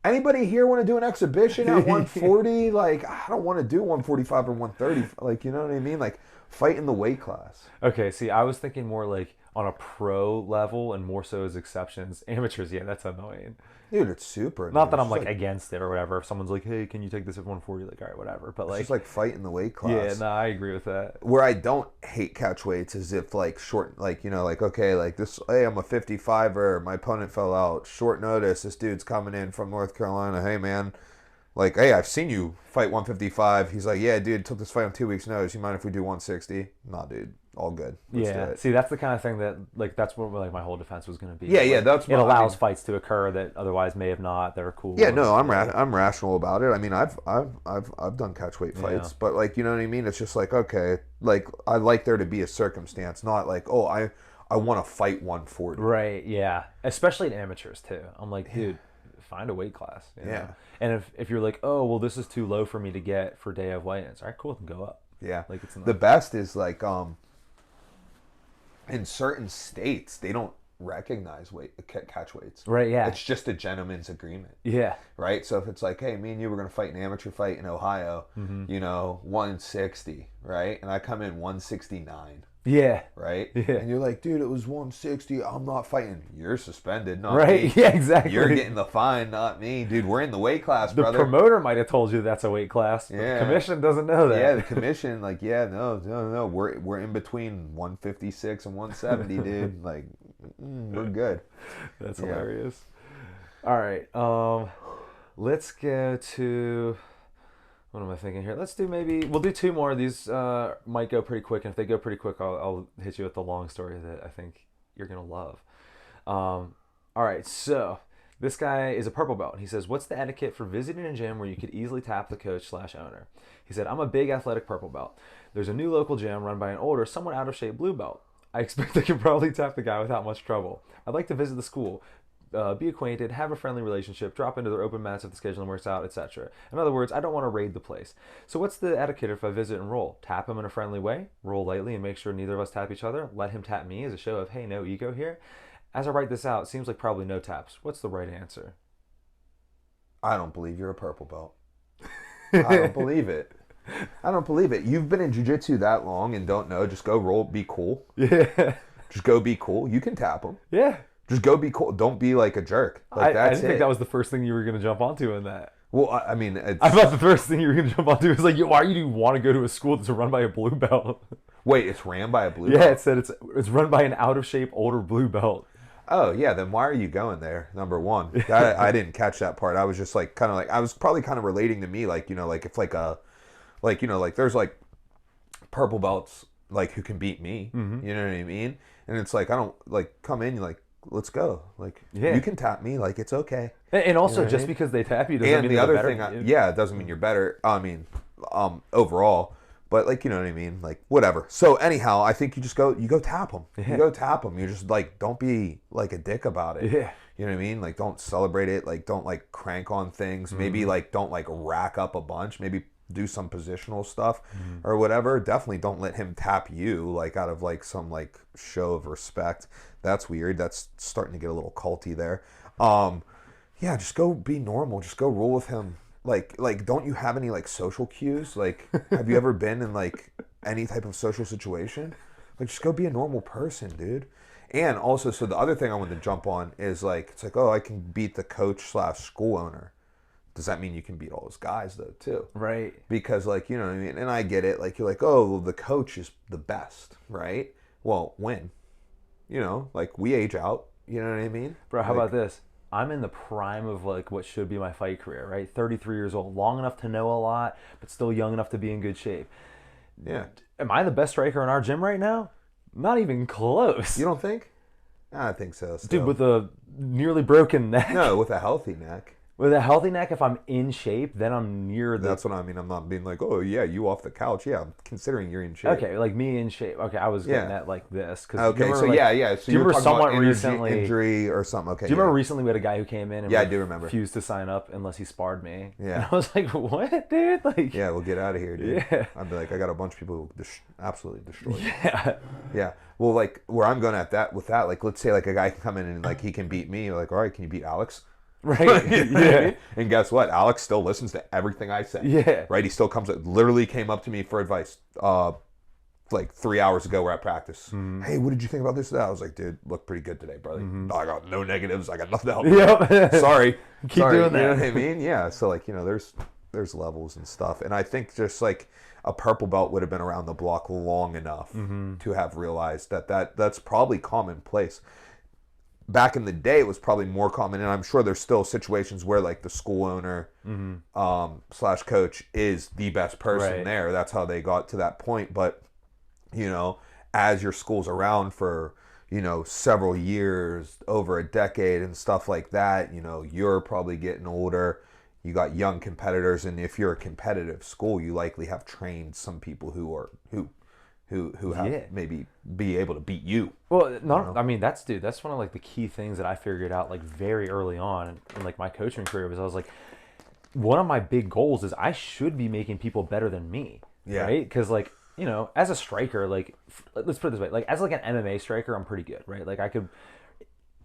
A: anybody here want to do an exhibition at 140? Like, I don't want to do 145 or 130. Like, you know what I mean? Like, fight in the weight class.
B: Okay, see, I was thinking more like on a pro level and more so as exceptions. Amateurs, yeah, that's annoying.
A: Dude, it's super annoying.
B: Not that I'm like against it or whatever. If someone's like, hey, can you take this at 140? Like, all right, whatever. But like,
A: it's just like fight in the weight class.
B: Yeah, no, I agree with that.
A: Where I don't hate catch weights is if like short, like, you know, like, okay, like this, hey, I'm a 55er, my opponent fell out, short notice, this dude's coming in from North Carolina, hey man, like, hey, I've seen you fight 155. He's like, yeah, dude, took this fight on 2 weeks' notice. You mind if we do 160? Nah, dude, all good. Let's do it.
B: See, that's the kind of thing that, like, that's what like my whole defense was going to be.
A: Yeah,
B: like,
A: that's
B: it allows fights to occur that otherwise may have not. That are cool.
A: Yeah, no, I'm rational about it. I mean, I've done catch weight fights, but like, you know what I mean? It's just like, okay, like I like there to be a circumstance, not like, oh, I want to fight 140.
B: Right. Yeah. Especially in amateurs too. I'm like, dude, find a weight class. You know? And if you're like, oh, well, this is too low for me to get for day of weigh-ins, all right, cool, then go up.
A: Yeah.
B: Like, it's
A: the best is like in certain states they don't recognize catch weights.
B: Right. Yeah.
A: It's just a gentleman's agreement.
B: Yeah.
A: Right. So if it's like, hey, me and you were gonna fight an amateur fight in Ohio, you know, 160, right, and I come in 169.
B: Yeah.
A: right?
B: Yeah.
A: And you're like, dude, it was 160. I'm not fighting. You're suspended, not
B: Right?
A: me.
B: Yeah, exactly.
A: You're getting the fine, not me, dude. We're in the weight class,
B: The
A: brother.
B: promoter might have told you that's a weight class, but the commission doesn't know that.
A: Yeah, the commission, like, yeah, no. We're in between 156 and 170, dude. Like, we're good.
B: That's hilarious. All right. Let's go to. What am I thinking here? We'll do two more. These might go pretty quick, and if they go pretty quick, I'll hit you with the long story that I think you're gonna love. All right, so this guy is a purple belt. He says, "What's the etiquette for visiting a gym where you could easily tap the coach/owner?" He said, "I'm a big athletic purple belt. There's a new local gym run by an older, somewhat out of shape blue belt. I expect I can probably tap the guy without much trouble. I'd like to visit the school." Be acquainted, have a friendly relationship, drop into their open mats if the scheduling works out, etc. In other words, I don't want to raid the place. So what's the etiquette if I visit and roll? Tap him in a friendly way, roll lightly and make sure neither of us tap each other, let him tap me as a show of, hey, no ego here. As I write this out, it seems like probably no taps. What's the right answer?
A: I don't believe you're a purple belt. I don't believe it. I don't believe it. You've been in jiu-jitsu that long and don't know. Just go roll, be cool.
B: Yeah.
A: Just go be cool. You can tap them.
B: Yeah.
A: Just go be cool. Don't be like a jerk. Like,
B: I didn't think that was the first thing you were going to jump onto in that.
A: Well, I mean,
B: I thought the first thing you were going to jump onto was like, why do you want to go to a school that's run by a blue belt?
A: Wait, it's ran by a blue belt?
B: Yeah, it said it's run by an out of shape older blue belt.
A: Oh, yeah, then why are you going there? Number one. I didn't catch that part. I was just like, kind of like, I was probably kind of relating to me, like, you know, like if like a, like, you know, like there's like purple belts, like who can beat me, you know what I mean? And it's like, I don't, like, come in, like, let's go. Like, you can tap me, like, it's okay.
B: And also,
A: you know
B: just because they tap you doesn't mean
A: the
B: they're
A: other
B: better.
A: thing, it doesn't mean you're better. I mean, overall, but like, you know what I mean? Like, whatever. So anyhow, I think you go tap them.
B: Yeah.
A: You go tap them. You just like, don't be like a dick about it.
B: Yeah.
A: You know what I mean? Like, don't celebrate it. Like, don't like crank on things. Maybe like, don't like rack up a bunch. Maybe do some positional stuff or whatever. Definitely don't let him tap you like out of like some like show of respect. That's weird. That's starting to get a little culty there. Yeah, just go be normal. Just go roll with him. Like, don't you have any like social cues? Like, have you ever been in like any type of social situation? Like, just go be a normal person, dude. And also, so the other thing I wanted to jump on is like, it's like, oh, I can beat the coach/school owner. Does that mean you can beat all those guys though too?
B: Right.
A: Because like, you know what I mean? And I get it. Like, you're like, oh, well, the coach is the best, right? Well, when? You know, like we age out. You know what I mean?
B: Bro, how
A: like,
B: about this? I'm in the prime of like what should be my fight career, right? 33 years old, long enough to know a lot, but still young enough to be in good shape.
A: Yeah.
B: Am I the best striker in our gym right now? Not even close.
A: You don't think? I think so. Still.
B: Dude, with a nearly broken neck.
A: No, with a healthy neck.
B: With a healthy neck, if I'm in shape, then I'm near the...
A: That's what I mean. I'm not being like, oh, yeah, you off the couch. Yeah, I'm considering you're in shape.
B: Okay, like me in shape. Okay, I was getting at like this.
A: Okay, so like, yeah. So
B: do you remember somewhat
A: about
B: recently...
A: injury or something. Okay.
B: Do you remember recently we had a guy who came in and
A: I do remember.
B: refused to sign up unless he sparred me?
A: Yeah.
B: And I was like, what, dude? Like,
A: yeah, we'll get out of here, dude.
B: Yeah.
A: I'd be like, I got a bunch of people who absolutely destroyed you.
B: Yeah.
A: Yeah. Well, like, where I'm going with that, like, let's say, like, a guy can come in and, like, he can beat me. Like, all right, can you beat Alex?
B: Right. Yeah.
A: And guess what? Alex still listens to everything I say.
B: Yeah.
A: Right? He still literally came up to me for advice. Like 3 hours ago, we're at practice. Hey, what did you think about this? I was like, dude, look pretty good today, brother. Oh, I got no negatives. I got nothing to help you.
B: Yep.
A: Sorry.
B: Keep doing that.
A: You know what I mean? Yeah. So like, you know, there's levels and stuff. And I think just like a purple belt would have been around the block long enough to have realized that's probably commonplace. Back in the day, it was probably more common, and I'm sure there's still situations where like the school owner / coach is the best person there. That's how they got to that point. But you know, as your school's around for, you know, several years, over a decade and stuff like that, you know, you're probably getting older. You got young competitors, and if you're a competitive school, you likely have trained some people who have maybe be able to beat you.
B: Well, I mean, that's one of like the key things that I figured out like very early on in like my coaching career was I was like, one of my big goals is I should be making people better than me.
A: Yeah.
B: Right? Because like, you know, as a striker, like, let's put it this way, like as like an MMA striker, I'm pretty good, right? Like I could,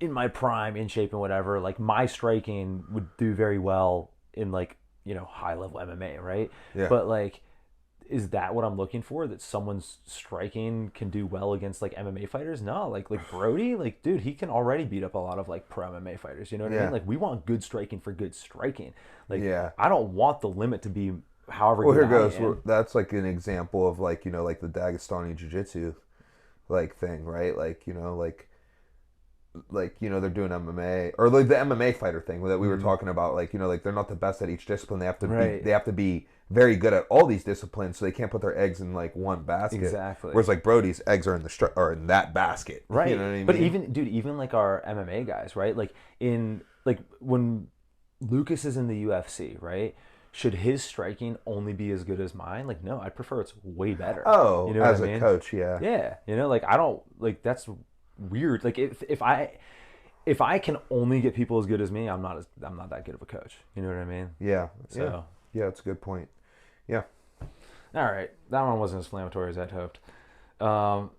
B: in my prime, in shape and whatever, like my striking would do very well in like, you know, high level MMA, right?
A: Yeah.
B: But like, is that what I'm looking for? That someone's striking can do well against like MMA fighters? No, like Brody, like dude, he can already beat up a lot of like pro MMA fighters. You know what I mean? Like we want good striking for good striking. Like I don't want the limit to be however.
A: Well,
B: good
A: here goes.
B: I am.
A: That's like an example of like like the Dagestani Jiu Jitsu like thing, right? Like they're doing MMA or like the MMA fighter thing that we were talking about. Like like they're not the best at each discipline. They have to they have to be very good at all these disciplines, so they can't put their eggs in like one basket.
B: Exactly.
A: Whereas like Brody's eggs are in that basket.
B: Right.
A: You know what I mean?
B: But even like our MMA guys, right? Like when Lucas is in the UFC, right? Should his striking only be as good as mine? Like, no, I prefer it's way better.
A: Oh,
B: you know
A: as
B: what I
A: a
B: mean?
A: coach, yeah.
B: Yeah. Like I don't like that's weird. Like if I can only get people as good as me, I'm not that good of a coach. You know what I mean?
A: Yeah.
B: So
A: yeah, that's a good point. Yeah.
B: All right, that one wasn't as inflammatory as I'd hoped. All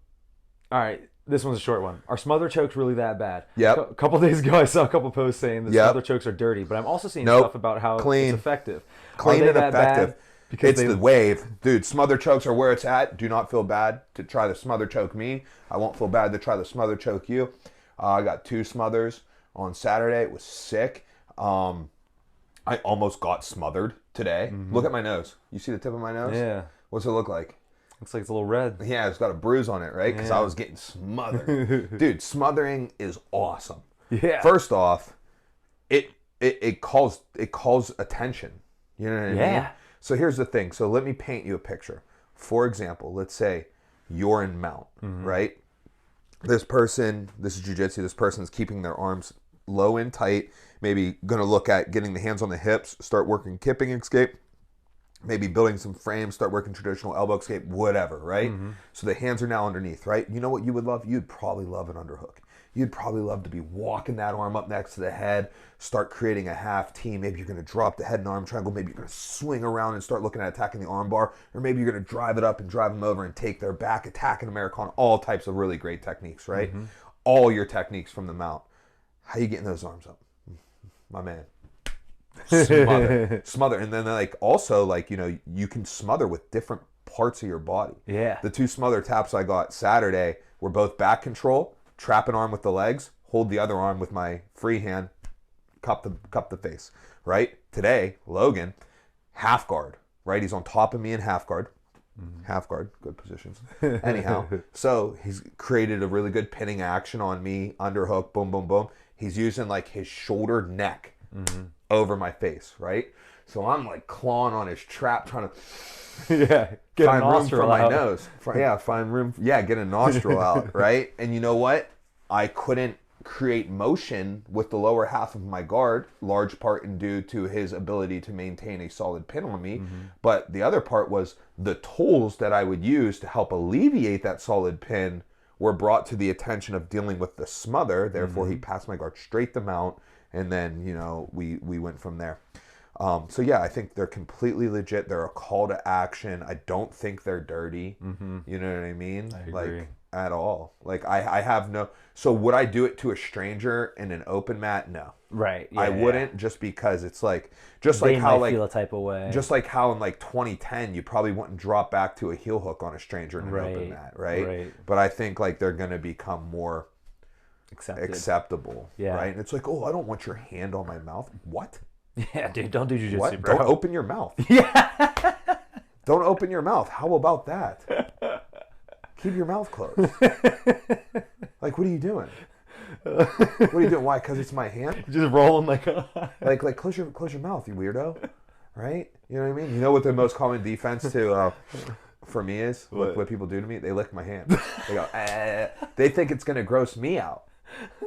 B: right, this one's a short one. Are smother chokes really that bad?
A: Yep.
B: A couple days ago, I saw a couple posts saying that smother chokes are dirty, but I'm also seeing stuff about how it's effective.
A: Clean and effective.
B: Because
A: it's the wave. Dude, smother chokes are where it's at. Do not feel bad to try to smother choke me. I won't feel bad to try to smother choke you. I got 2 smothers on Saturday. It was sick. I almost got smothered today. Look at my nose. You see the tip of my nose?
B: Yeah.
A: What's it look like?
B: Looks like it's a little red.
A: Yeah, it's got a bruise on it, right? Because I was getting smothered. Dude, smothering is awesome.
B: Yeah.
A: First off, it calls attention. You know what I mean?
B: Yeah.
A: So here's the thing. So let me paint you a picture. For example, let's say you're in mount, right? This is jiu-jitsu. This person's keeping their arms low and tight. Maybe going to look at getting the hands on the hips, start working kipping escape. Maybe building some frames, start working traditional elbow escape, whatever, right? So the hands are now underneath, right? You know what you would love? You'd probably love an underhook. You'd probably love to be walking that arm up next to the head, start creating a half T. Maybe you're going to drop the head and arm triangle. Maybe you're going to swing around and start looking at attacking the arm bar. Or maybe you're going to drive it up and drive them over and take their back, attacking American. All types of really great techniques, right? All your techniques from the mount. How you getting those arms up? My man. Smother. And then like also like, you can smother with different parts of your body.
B: Yeah.
A: The 2 smother taps I got Saturday were both back control, trap an arm with the legs, hold the other arm with my free hand, cup the face, right? Today, Logan, half guard, right? He's on top of me in half guard. Half guard, good positions. Anyhow, so he's created a really good pinning action on me, underhook, boom, boom, boom. He's using like his shoulder neck over my face, right? So I'm like clawing on his trap, trying to find room for my nose. Find room. Get a nostril out, right? And you know what? I couldn't create motion with the lower half of my guard, large part due to his ability to maintain a solid pin on me. But the other part was the tools that I would use to help alleviate that solid pin were brought to the attention of dealing with the smother. Therefore, he passed my guard straight to mount, and then we went from there. So yeah, I think they're completely legit. They're a call to action. I don't think they're dirty. You know what I mean?
B: I agree.
A: Like at all. Like I have no. So would I do it to a stranger in an open mat? No.
B: Right. Yeah,
A: I wouldn't, just because it's like
B: they
A: how
B: might feel a type of way.
A: Just like how in like 2010 you probably wouldn't drop back to a heel hook on a stranger in an open mat, right? But I think like they're gonna become more acceptable, right? And it's like, oh, I don't want your hand on my mouth. What?
B: Yeah, dude, don't do jiu-jitsu, bro.
A: Don't open your mouth. Don't open your mouth. How about that? Keep your mouth closed. Like, what are you doing? What are you doing? Why? Because it's my hand?
B: Just rolling like
A: like close your mouth, you weirdo. Right? You know what I mean? You know what the most common defense to for me is? What people do to me? They lick my hand. They go, They think it's gonna gross me out.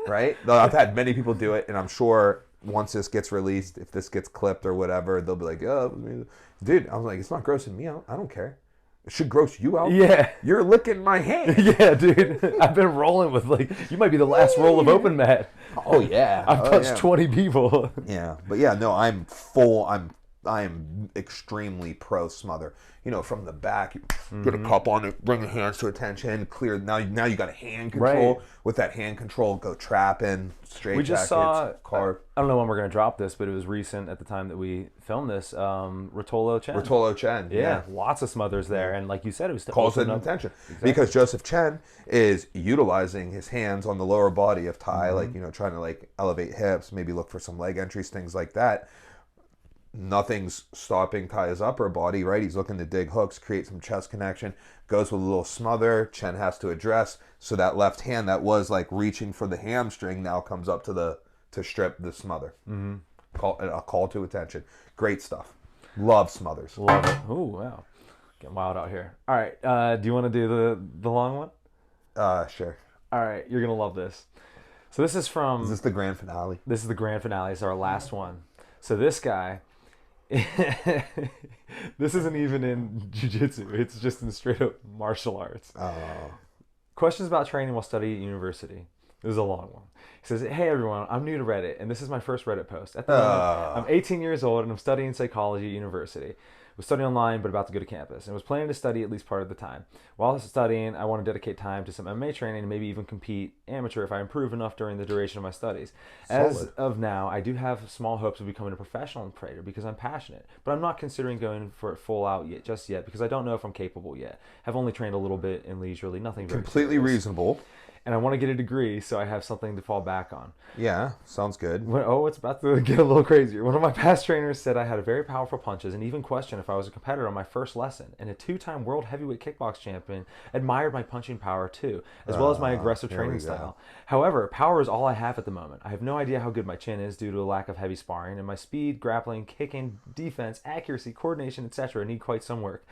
A: Right? Though I've had many people do it, and I'm sure once this gets released, if this gets clipped or whatever, they'll be like, oh, dude, I was like, it's not grossing me out. I don't care. It should gross you out.
B: Yeah.
A: You're licking my hand.
B: Yeah, dude. I've been rolling with you might be the last roll of open mat.
A: Oh, yeah.
B: I've touched 20 people.
A: Yeah. But yeah, no, I'm am extremely pro smother. You know, from the back, you get a cup on it, bring the hands to attention, clear. Now you got a hand control.
B: Right.
A: With that hand control, go trapping, straight
B: We just
A: jackets,
B: saw,
A: carve.
B: I don't know when we're going to drop this, but it was recent at the time that we filmed this, Rotolo Chen.
A: Rotolo Chen.
B: Yeah, lots of smothers there. And like you said, it was to
A: Calls it
B: open up.
A: attention. Because Joseph Chen is utilizing his hands on the lower body of Tai, like, you know, trying to like elevate hips, maybe look for some leg entries, things like that. Nothing's stopping Tai's upper body, right? He's looking to dig hooks, create some chest connection, goes with a little smother. Chen has to address, so that left hand that was like reaching for the hamstring now comes up to strip the smother. A call to attention. Great stuff. Love smothers.
B: Love it. Ooh, wow. Getting wild out here. All right, do you want to do the long one?
A: Sure.
B: All right, you're going to love this. So this is from...
A: Is this the grand finale?
B: This is the grand finale. It's our last one. So this guy... this isn't even in Jiu Jitsu. It's just in straight up martial arts. Questions about training while studying at university. This is a long one. He says, hey everyone, I'm new to Reddit, and this is my first Reddit post. At the moment, I'm 18 years old, and I'm studying psychology at university. I was studying online, but about to go to campus, and was planning to study at least part of the time. While I was studying, I want to dedicate time to some MMA training and maybe even compete amateur if I improve enough during the duration of my studies. As of now, I do have small hopes of becoming a professional trader because I'm passionate, but I'm not considering going for it full out just yet because I don't know if I'm capable yet. I've only trained a little bit in leisurely, nothing very
A: Completely
B: serious.
A: reasonable.
B: And I want to get a degree so I have something to fall back on.
A: Yeah, sounds good.
B: It's about to get a little crazier. One of my past trainers said I had very powerful punches and even questioned if I was a competitor on my first lesson. And a 2-time world heavyweight kickbox champion admired my punching power too, as well as my aggressive training style. However, power is all I have at the moment. I have no idea how good my chin is due to a lack of heavy sparring, and my speed, grappling, kicking, defense, accuracy, coordination, etc. need quite some work.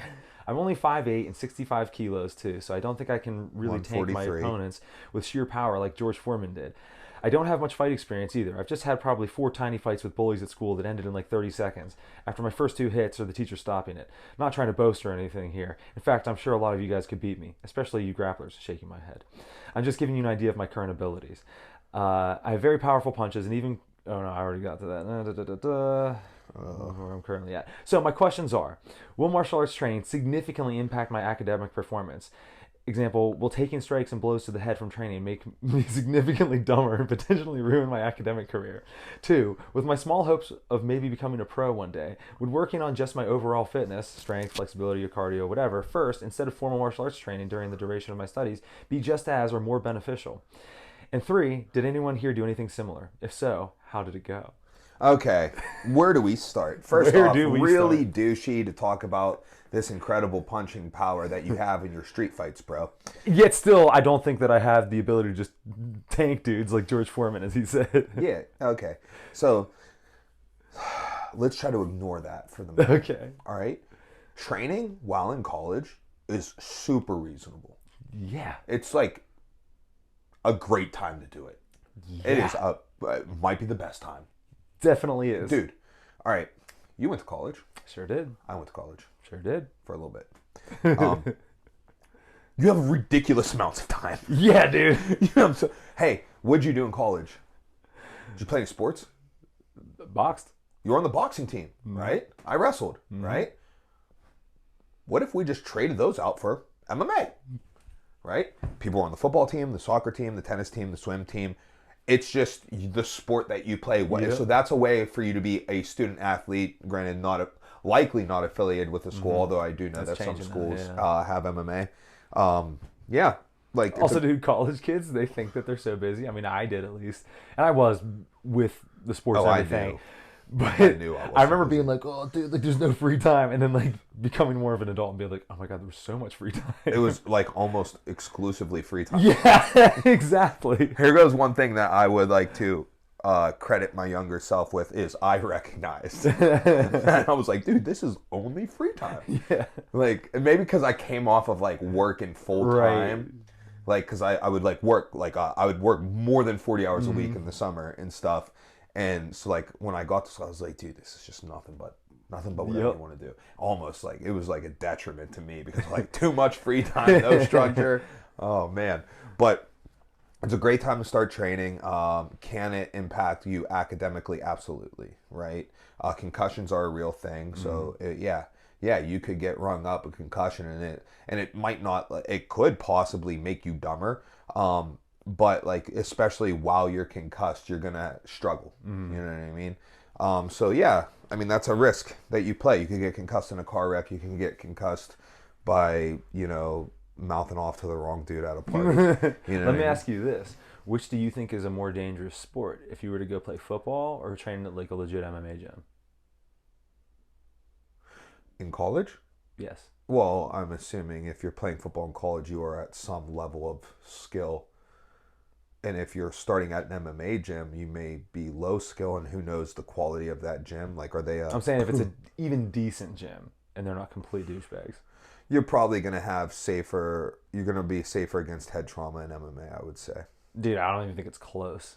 B: I'm only 5'8" and 65 kilos too, so I don't think I can really tank my opponents with sheer power like George Foreman did. I don't have much fight experience either. I've just had probably 4 tiny fights with bullies at school that ended in like 30 seconds after my first 2 hits or the teacher stopping it. I'm not trying to boast or anything here. In fact, I'm sure a lot of you guys could beat me, especially you grapplers, shaking my head. I'm just giving you an idea of my current abilities. I have very powerful punches and even... Oh no, I already got to that. Where I'm currently at. So my questions are, will martial arts training significantly impact my academic performance? Example, will taking strikes and blows to the head from training make me significantly dumber and potentially ruin my academic career? 2, with my small hopes of maybe becoming a pro one day, would working on just my overall fitness, strength, flexibility, or cardio, whatever, first, instead of formal martial arts training during the duration of my studies, be just as or more beneficial? And 3, did anyone here do anything similar? If so, how did it go?
A: Okay, where do we start? First off, really douchey to talk about this incredible punching power that you have in your street fights, bro.
B: Yet still, I don't think that I have the ability to just tank dudes like George Foreman, as he said.
A: Yeah, okay. So, let's try to ignore that for the moment.
B: Okay.
A: All right? Training while in college is super reasonable.
B: Yeah.
A: It's like a great time to do it. Yeah. It is. It might be the best time.
B: Definitely is.
A: Dude, all right. You went to college.
B: Sure did.
A: I went to college.
B: Sure did.
A: For a little bit. You have ridiculous amounts of time.
B: Yeah, dude.
A: Hey, what'd you do in college? Did you play any sports?
B: Boxed.
A: You were on the boxing team, right? I wrestled, right? What if we just traded those out for MMA, right? People were on the football team, the soccer team, the tennis team, the swim team. It's just the sport that you play. Yeah. So that's a way for you to be a student athlete. Granted, likely not affiliated with a school, although I do know that some schools have MMA. Yeah. Like
B: also, dude, college kids, they think that they're so busy. I mean, I did at least. And I was with the sports and everything.
A: I knew.
B: But
A: I
B: remember being like, oh, dude, like there's no free time. And then like becoming more of an adult and being like, oh my God, there was so much free time.
A: It was like almost exclusively free time.
B: Yeah, exactly.
A: Here goes one thing that I would like to credit my younger self with is I recognized. And I was like, dude, this is only free time.
B: Yeah.
A: Like, maybe because I came off of like working full time. Right. Like, because I would like work, like I would work more than 40 hours a week in the summer and stuff. And so like when I got to school, I was like, dude, this is just nothing but whatever you want to do. Almost like it was like a detriment to me because like too much free time, no structure. Oh man. But It's a great time to start training. Can it impact you academically? Absolutely, right? Concussions are a real thing, so yeah, you could get rung up a concussion, and it might not. It could possibly make you dumber, but like especially while you're concussed, you're gonna struggle. You know what I mean? So yeah, I mean that's a risk that you play. You could get concussed in a car wreck. You can get concussed by mouthing off to the wrong dude at a party. You know
B: Let me
A: what I mean?
B: ask you this: which do you think is a more dangerous sport? If you were to go play football or train at like a legit MMA gym?
A: In college?
B: Yes.
A: Well, I'm assuming if you're playing football in college, you are at some level of skill. And if you're starting at an MMA gym, you may be low skill, and who knows the quality of that gym? Like, are they
B: I'm saying if it's an even decent gym and they're not complete douchebags.
A: You're probably going to have safer. You're going to be safer against head trauma in MMA, I would say.
B: Dude, I don't even think it's close.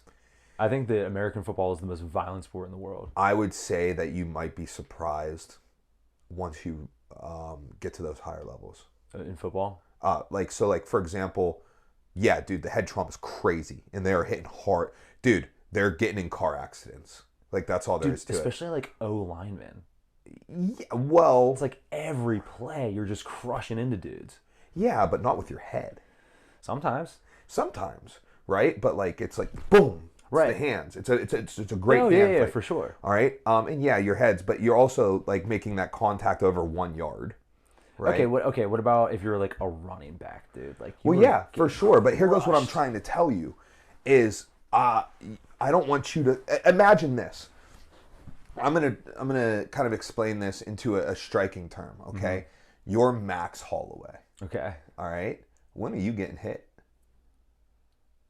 B: I think that American football is the most violent sport in the world.
A: I would say that you might be surprised once you get to those higher levels.
B: In football?
A: Like for example, yeah, dude, the head trauma is crazy, and they are hitting hard. Dude, they're getting in car accidents. Like that's all there is to it.
B: Especially like O linemen.
A: Yeah, well,
B: It's like every play you're just crushing into dudes.
A: yeah, but not with your head.
B: Sometimes.
A: Sometimes, right? But like it's like boom, it's
B: Right.
A: the hands. It's a great
B: Oh,
A: hand
B: yeah,
A: fight.
B: for sure.
A: All right, and yeah, your heads, but you're also like making that contact over 1 yard, right?
B: What about if you're like a running back, dude? Like
A: Well, yeah, for sure. But here goes what I'm trying to tell you is I don't want you to imagine this. I'm gonna kind of explain this into a striking term, okay? You're Max Holloway,
B: Okay.
A: all right? When are you getting hit?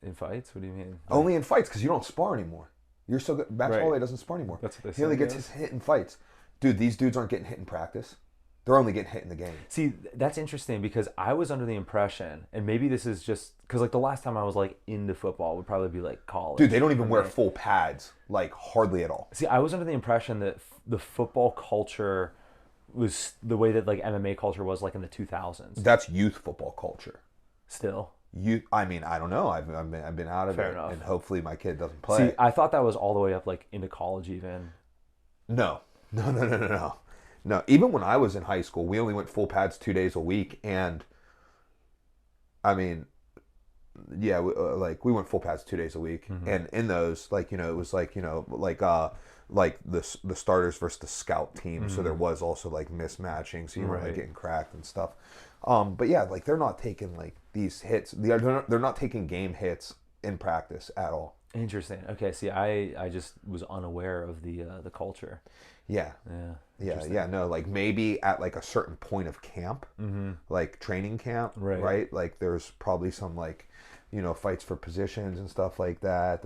B: In fights? What do you mean?
A: Only in fights because you don't spar anymore. You're so good. Max
B: Right.
A: Holloway doesn't spar anymore.
B: That's what they
A: He only
B: say,
A: gets
B: yes.
A: hit in fights. Dude, these dudes aren't getting hit in practice. They're only getting hit in the game.
B: See, that's interesting because I was under the impression, and maybe this is just because like the last time I was like into football would probably be like college.
A: Dude, they don't even
B: for
A: wear
B: me.
A: full pads, like hardly at all.
B: See, I was under the impression that the football culture was the way that like MMA culture was like in the 2000s.
A: That's youth football culture.
B: Still.
A: I mean, I don't know. I've been out of
B: Fair
A: it,
B: enough.
A: and hopefully my kid doesn't play.
B: See, I thought that was all the way up like into college even.
A: No. No. Even when I was in high school, we only went full pads 2 days a week, and I mean, yeah, we went full pads 2 days a week, and in those, like it was like like the starters versus the scout team, so there was also like mismatching, so you weren't like
B: Right.
A: getting cracked and stuff. But yeah, like they're not taking like these hits. They're not taking game hits in practice at all.
B: Interesting. Okay, see, I just was unaware of the culture.
A: Yeah.
B: Yeah.
A: No, like maybe at like a certain point of camp, like training camp,
B: Right.
A: Like there's probably some like, fights for positions and stuff like that.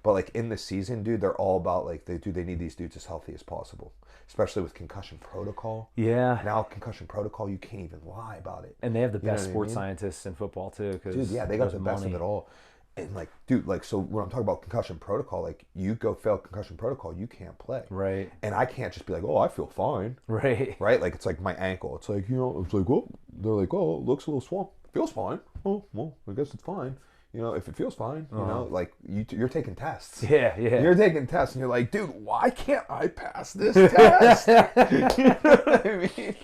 A: But like in the season, dude, they're all about like they need these dudes as healthy as possible, especially with concussion protocol.
B: Yeah.
A: Now concussion protocol, you can't even lie about it.
B: And they have the
A: You know
B: best
A: what I
B: sports
A: mean?
B: scientists in football too. Cause
A: Dude, yeah, they got
B: there's
A: the best of
B: money.
A: it all. And like, dude, like, so when I'm talking about concussion protocol, like, you go fail concussion protocol, you can't play.
B: Right.
A: And I can't just be like, oh, I feel fine.
B: Right.
A: Right? Like, it's like my ankle. It's like, it's like, well, they're like, oh, it looks a little swollen. Feels fine. Oh, well, I guess it's fine. If it feels fine, like, you're taking tests.
B: Yeah.
A: You're taking tests, and you're like, dude, why can't I pass this test? You know what I mean?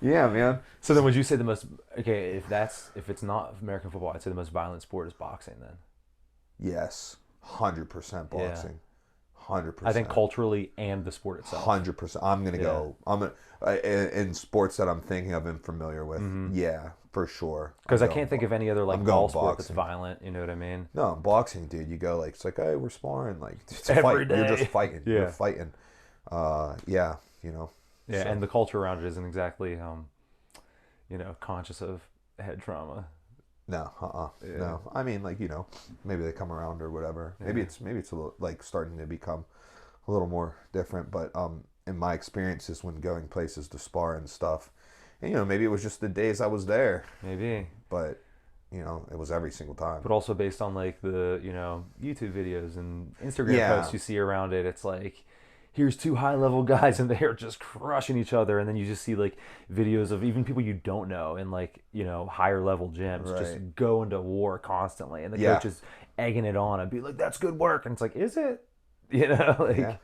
A: Yeah, man.
B: So then, would you say the most if it's not American football, I'd say the most violent sport is boxing. Then
A: Yes, 100% boxing. 100%.
B: I think culturally and the sport itself.
A: 100%. I'm gonna go. In sports that I'm thinking of and familiar with. Yeah, for sure.
B: Because I can't think of any other like
A: I'm going
B: ball sport that's
A: boxing.
B: violent. You know what I mean?
A: No, boxing, dude. You go like it's like, hey, we're sparring. Like it's a
B: Every
A: fight. You're
B: day.
A: just fighting.
B: Yeah.
A: You're fighting. Yeah.
B: Yeah,
A: So-
B: and the culture around it isn't exactly conscious of head trauma.
A: No.
B: Yeah.
A: No. I mean, like maybe they come around or whatever. Maybe it's a little like starting to become a little more different. But in my experiences when going places to spar and stuff, and maybe it was just the days I was there,
B: Maybe.
A: but it was every single time.
B: But also based on like the YouTube videos and Instagram
A: Yeah.
B: posts you see around it, it's like here's two high level guys and they're just crushing each other, and then you just see like videos of even people you don't know in like, you know, higher level gyms just going to war constantly, and the coach is egging it on and be like, that's good work, and it's like, is it? You know, like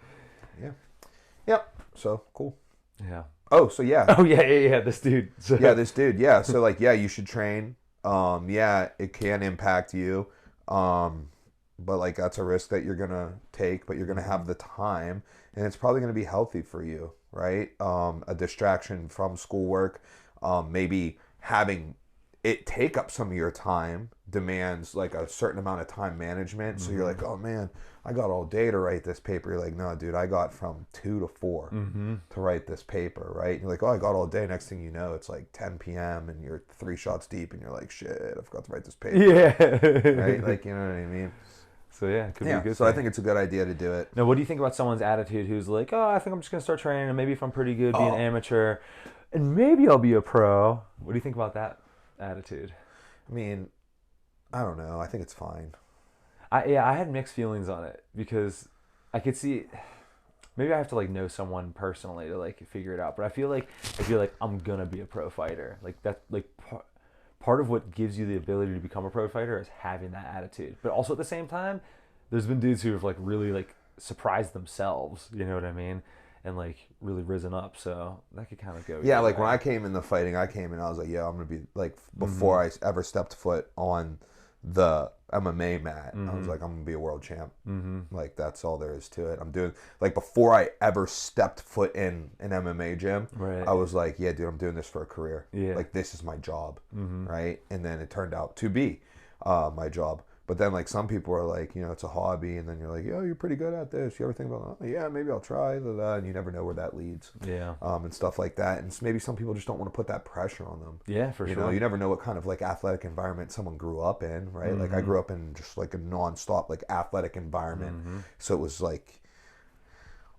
A: yep. So cool.
B: Yeah.
A: Oh, so yeah.
B: Oh yeah. This dude. So.
A: Yeah, this dude. Yeah. So like, yeah, you should train. Yeah, it can impact you. But like that's a risk that you're gonna take, but you're gonna have the time, and it's probably gonna be healthy for you, right? A distraction from schoolwork, maybe having it take up some of your time demands like a certain amount of time management. So you're like, oh man, I got all day to write this paper. You're like, no, dude, I got from 2 to 4 to write this paper, right? And you're like, oh, I got all day. Next thing you know, it's like 10 p.m. and you're 3 shots deep, and you're like, shit, I forgot to write this paper.
B: Yeah.
A: Right? Like, you know what I mean?
B: So yeah, it could be a good
A: so
B: thing.
A: I think it's a good idea to do it.
B: Now, what do you think about someone's attitude who's like, oh, I think I'm just going to start training, and maybe if I'm pretty good, be an amateur, and maybe I'll be a pro? What do you think about that attitude?
A: I mean, I don't know. I think it's fine.
B: I had mixed feelings on it, because I could see, maybe I have to like know someone personally to like figure it out, but I feel like I'm gonna be a pro fighter. Like that, like part of what gives you the ability to become a pro fighter is having that attitude. But also at the same time, there's been dudes who have like really like surprised themselves, you know what I mean? And like really risen up, so that could kind of go.
A: Yeah, like when I came in the fighting, I was like, yeah, I'm gonna be like, before I ever stepped foot on the MMA mat, I was like, I'm gonna be a world champ. Like that's all there is to it. I'm doing like, before I ever stepped foot in an MMA gym, I was like, yeah, dude, I'm doing this for a career. Like this is my job, right? And then it turned out to be my job. But then, like, some people are like, you know, it's a hobby, and then you're like, yo, you're pretty good at this. You ever think about, oh, yeah, maybe I'll try, and you never know where that leads.
B: Yeah.
A: And stuff like that. And maybe some people just don't want to put that pressure on them.
B: Yeah, for
A: sure.
B: You know,
A: you never know what kind of, like, athletic environment someone grew up in, right? Like, I grew up in just, like, a nonstop, like, athletic environment. So it was, like,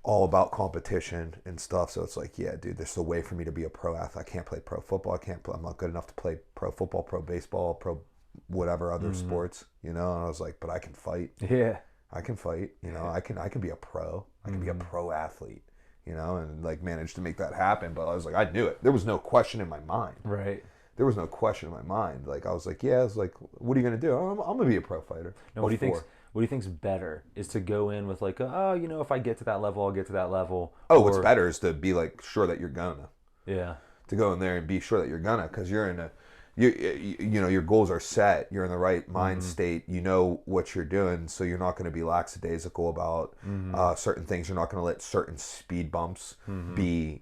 A: all about competition and stuff. So it's like, yeah, dude, this is a way for me to be a pro athlete. I can't play pro football. I'm not good enough to play pro football, pro baseball, pro whatever other sports, you know. And I was like, but I can fight.
B: Yeah,
A: I can fight, you know. I can be a pro. I can be a pro athlete, you know, and like managed to make that happen. But I was like, I knew it. There was no question in my mind.
B: Right.
A: There was no question in my mind. Like I was like, yeah. I was like, what are you gonna do? I'm gonna be a pro fighter.
B: Now, what do you think's better? Is to go in with like, oh, you know, if I get to that level, I'll get to that level.
A: Oh, what's better is to be like sure that you're gonna.
B: Yeah.
A: To go in there and be sure that you're gonna, because you're in a. You know, your goals are set. You're in the right mind state. You know what you're doing, so you're not going to be lackadaisical about certain things. You're not going to let certain speed bumps be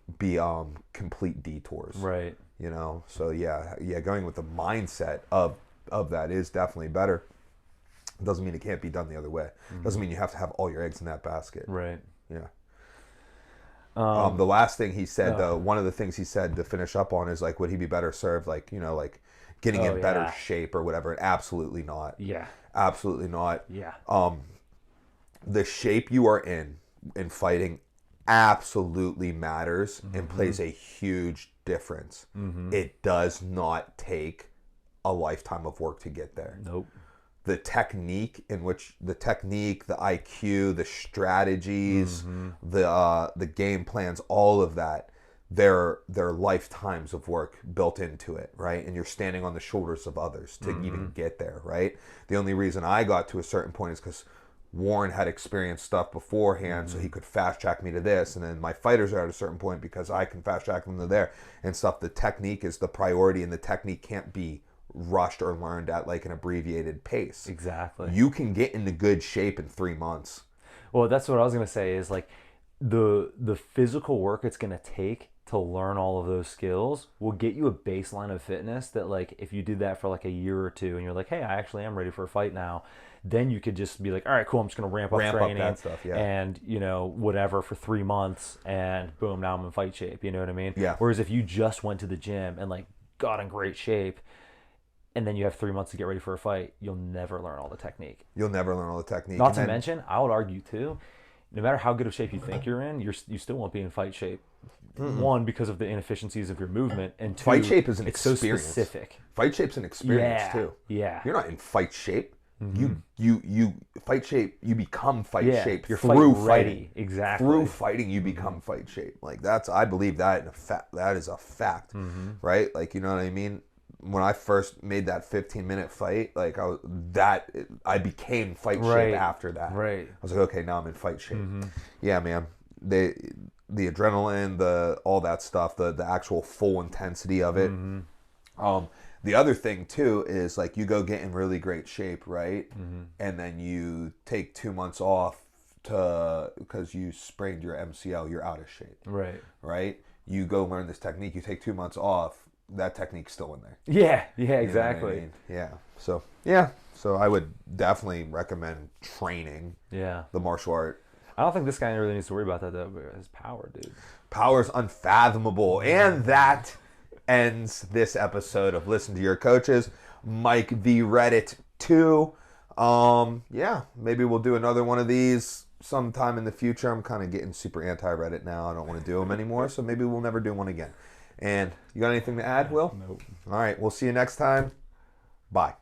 A: complete detours.
B: Right.
A: You know, so yeah, going with the mindset of that is definitely better. Doesn't mean it can't be done the other way. Doesn't mean you have to have all your eggs in that basket.
B: Right.
A: Yeah. The last thing he said, though, one of the things he said to finish up on is like, would he be better served, like, you know, like getting in better shape or whatever? And absolutely not.
B: Yeah.
A: Absolutely not.
B: Yeah.
A: The shape you are in fighting absolutely matters and plays a huge difference. It does not take a lifetime of work to get there.
B: Nope.
A: The technique, the IQ, the strategies, the game plans, all of that, they're lifetimes of work built into it, right? And you're standing on the shoulders of others to even get there, right? The only reason I got to a certain point is because Warren had experienced stuff beforehand, so he could fast track me to this, and then my fighters are at a certain point because I can fast track them to there and stuff. The technique is the priority, and the technique can't be rushed or learned at like an abbreviated pace.
B: Exactly.
A: You can get into good shape in 3 months.
B: Well, that's what I was gonna say is like the physical work it's gonna take to learn all of those skills will get you a baseline of fitness that like if you did that for like a year or two and you're like, hey, I actually am ready for a fight now, then you could just be like, all right, cool, I'm just gonna ramp up training
A: that stuff,
B: and you know whatever for 3 months and boom, now I'm in fight shape. You know what I mean?
A: Yeah.
B: Whereas if you just went to the gym and like got in great shape, and then you have 3 months to get ready for a fight, you'll never learn all the technique. Not to mention, I would argue too, no matter how good of shape you think you're in, you still won't be in fight shape. One, because of the inefficiencies of your movement, and two,
A: fight shape is an
B: it's
A: experience.
B: so specific.
A: Fight shape's an experience too.
B: Yeah.
A: You're not in fight shape. You fight shape. You become fight shape
B: you're
A: through
B: fight
A: fighting.
B: ready. Exactly.
A: Through fighting, you become fight shape. Like I believe that that is a fact, right? Like, you know what I mean? When I first made that 15-minute fight, like I became fight shape after that.
B: Right.
A: I was like, okay, now I'm in fight shape. Yeah, man. The adrenaline, all that stuff, the actual full intensity of it. The other thing too is like you go get in really great shape, right? And then you take 2 months off because you sprained your MCL, you're out of shape. Right? You go learn this technique, you take 2 months off, that technique's still in there.
B: Yeah, exactly.
A: You know what I mean? So I would definitely recommend training the martial art.
B: I don't think this guy really needs to worry about that though, but his power, dude.
A: Power's unfathomable. And that ends this episode of Listen to Your Coaches. Mike v. Reddit 2. Maybe we'll do another one of these sometime in the future. I'm kind of getting super anti-Reddit now. I don't want to do them anymore, so maybe we'll never do one again. And you got anything to add, Will?
B: Nope.
A: All right, we'll see you next time. Bye.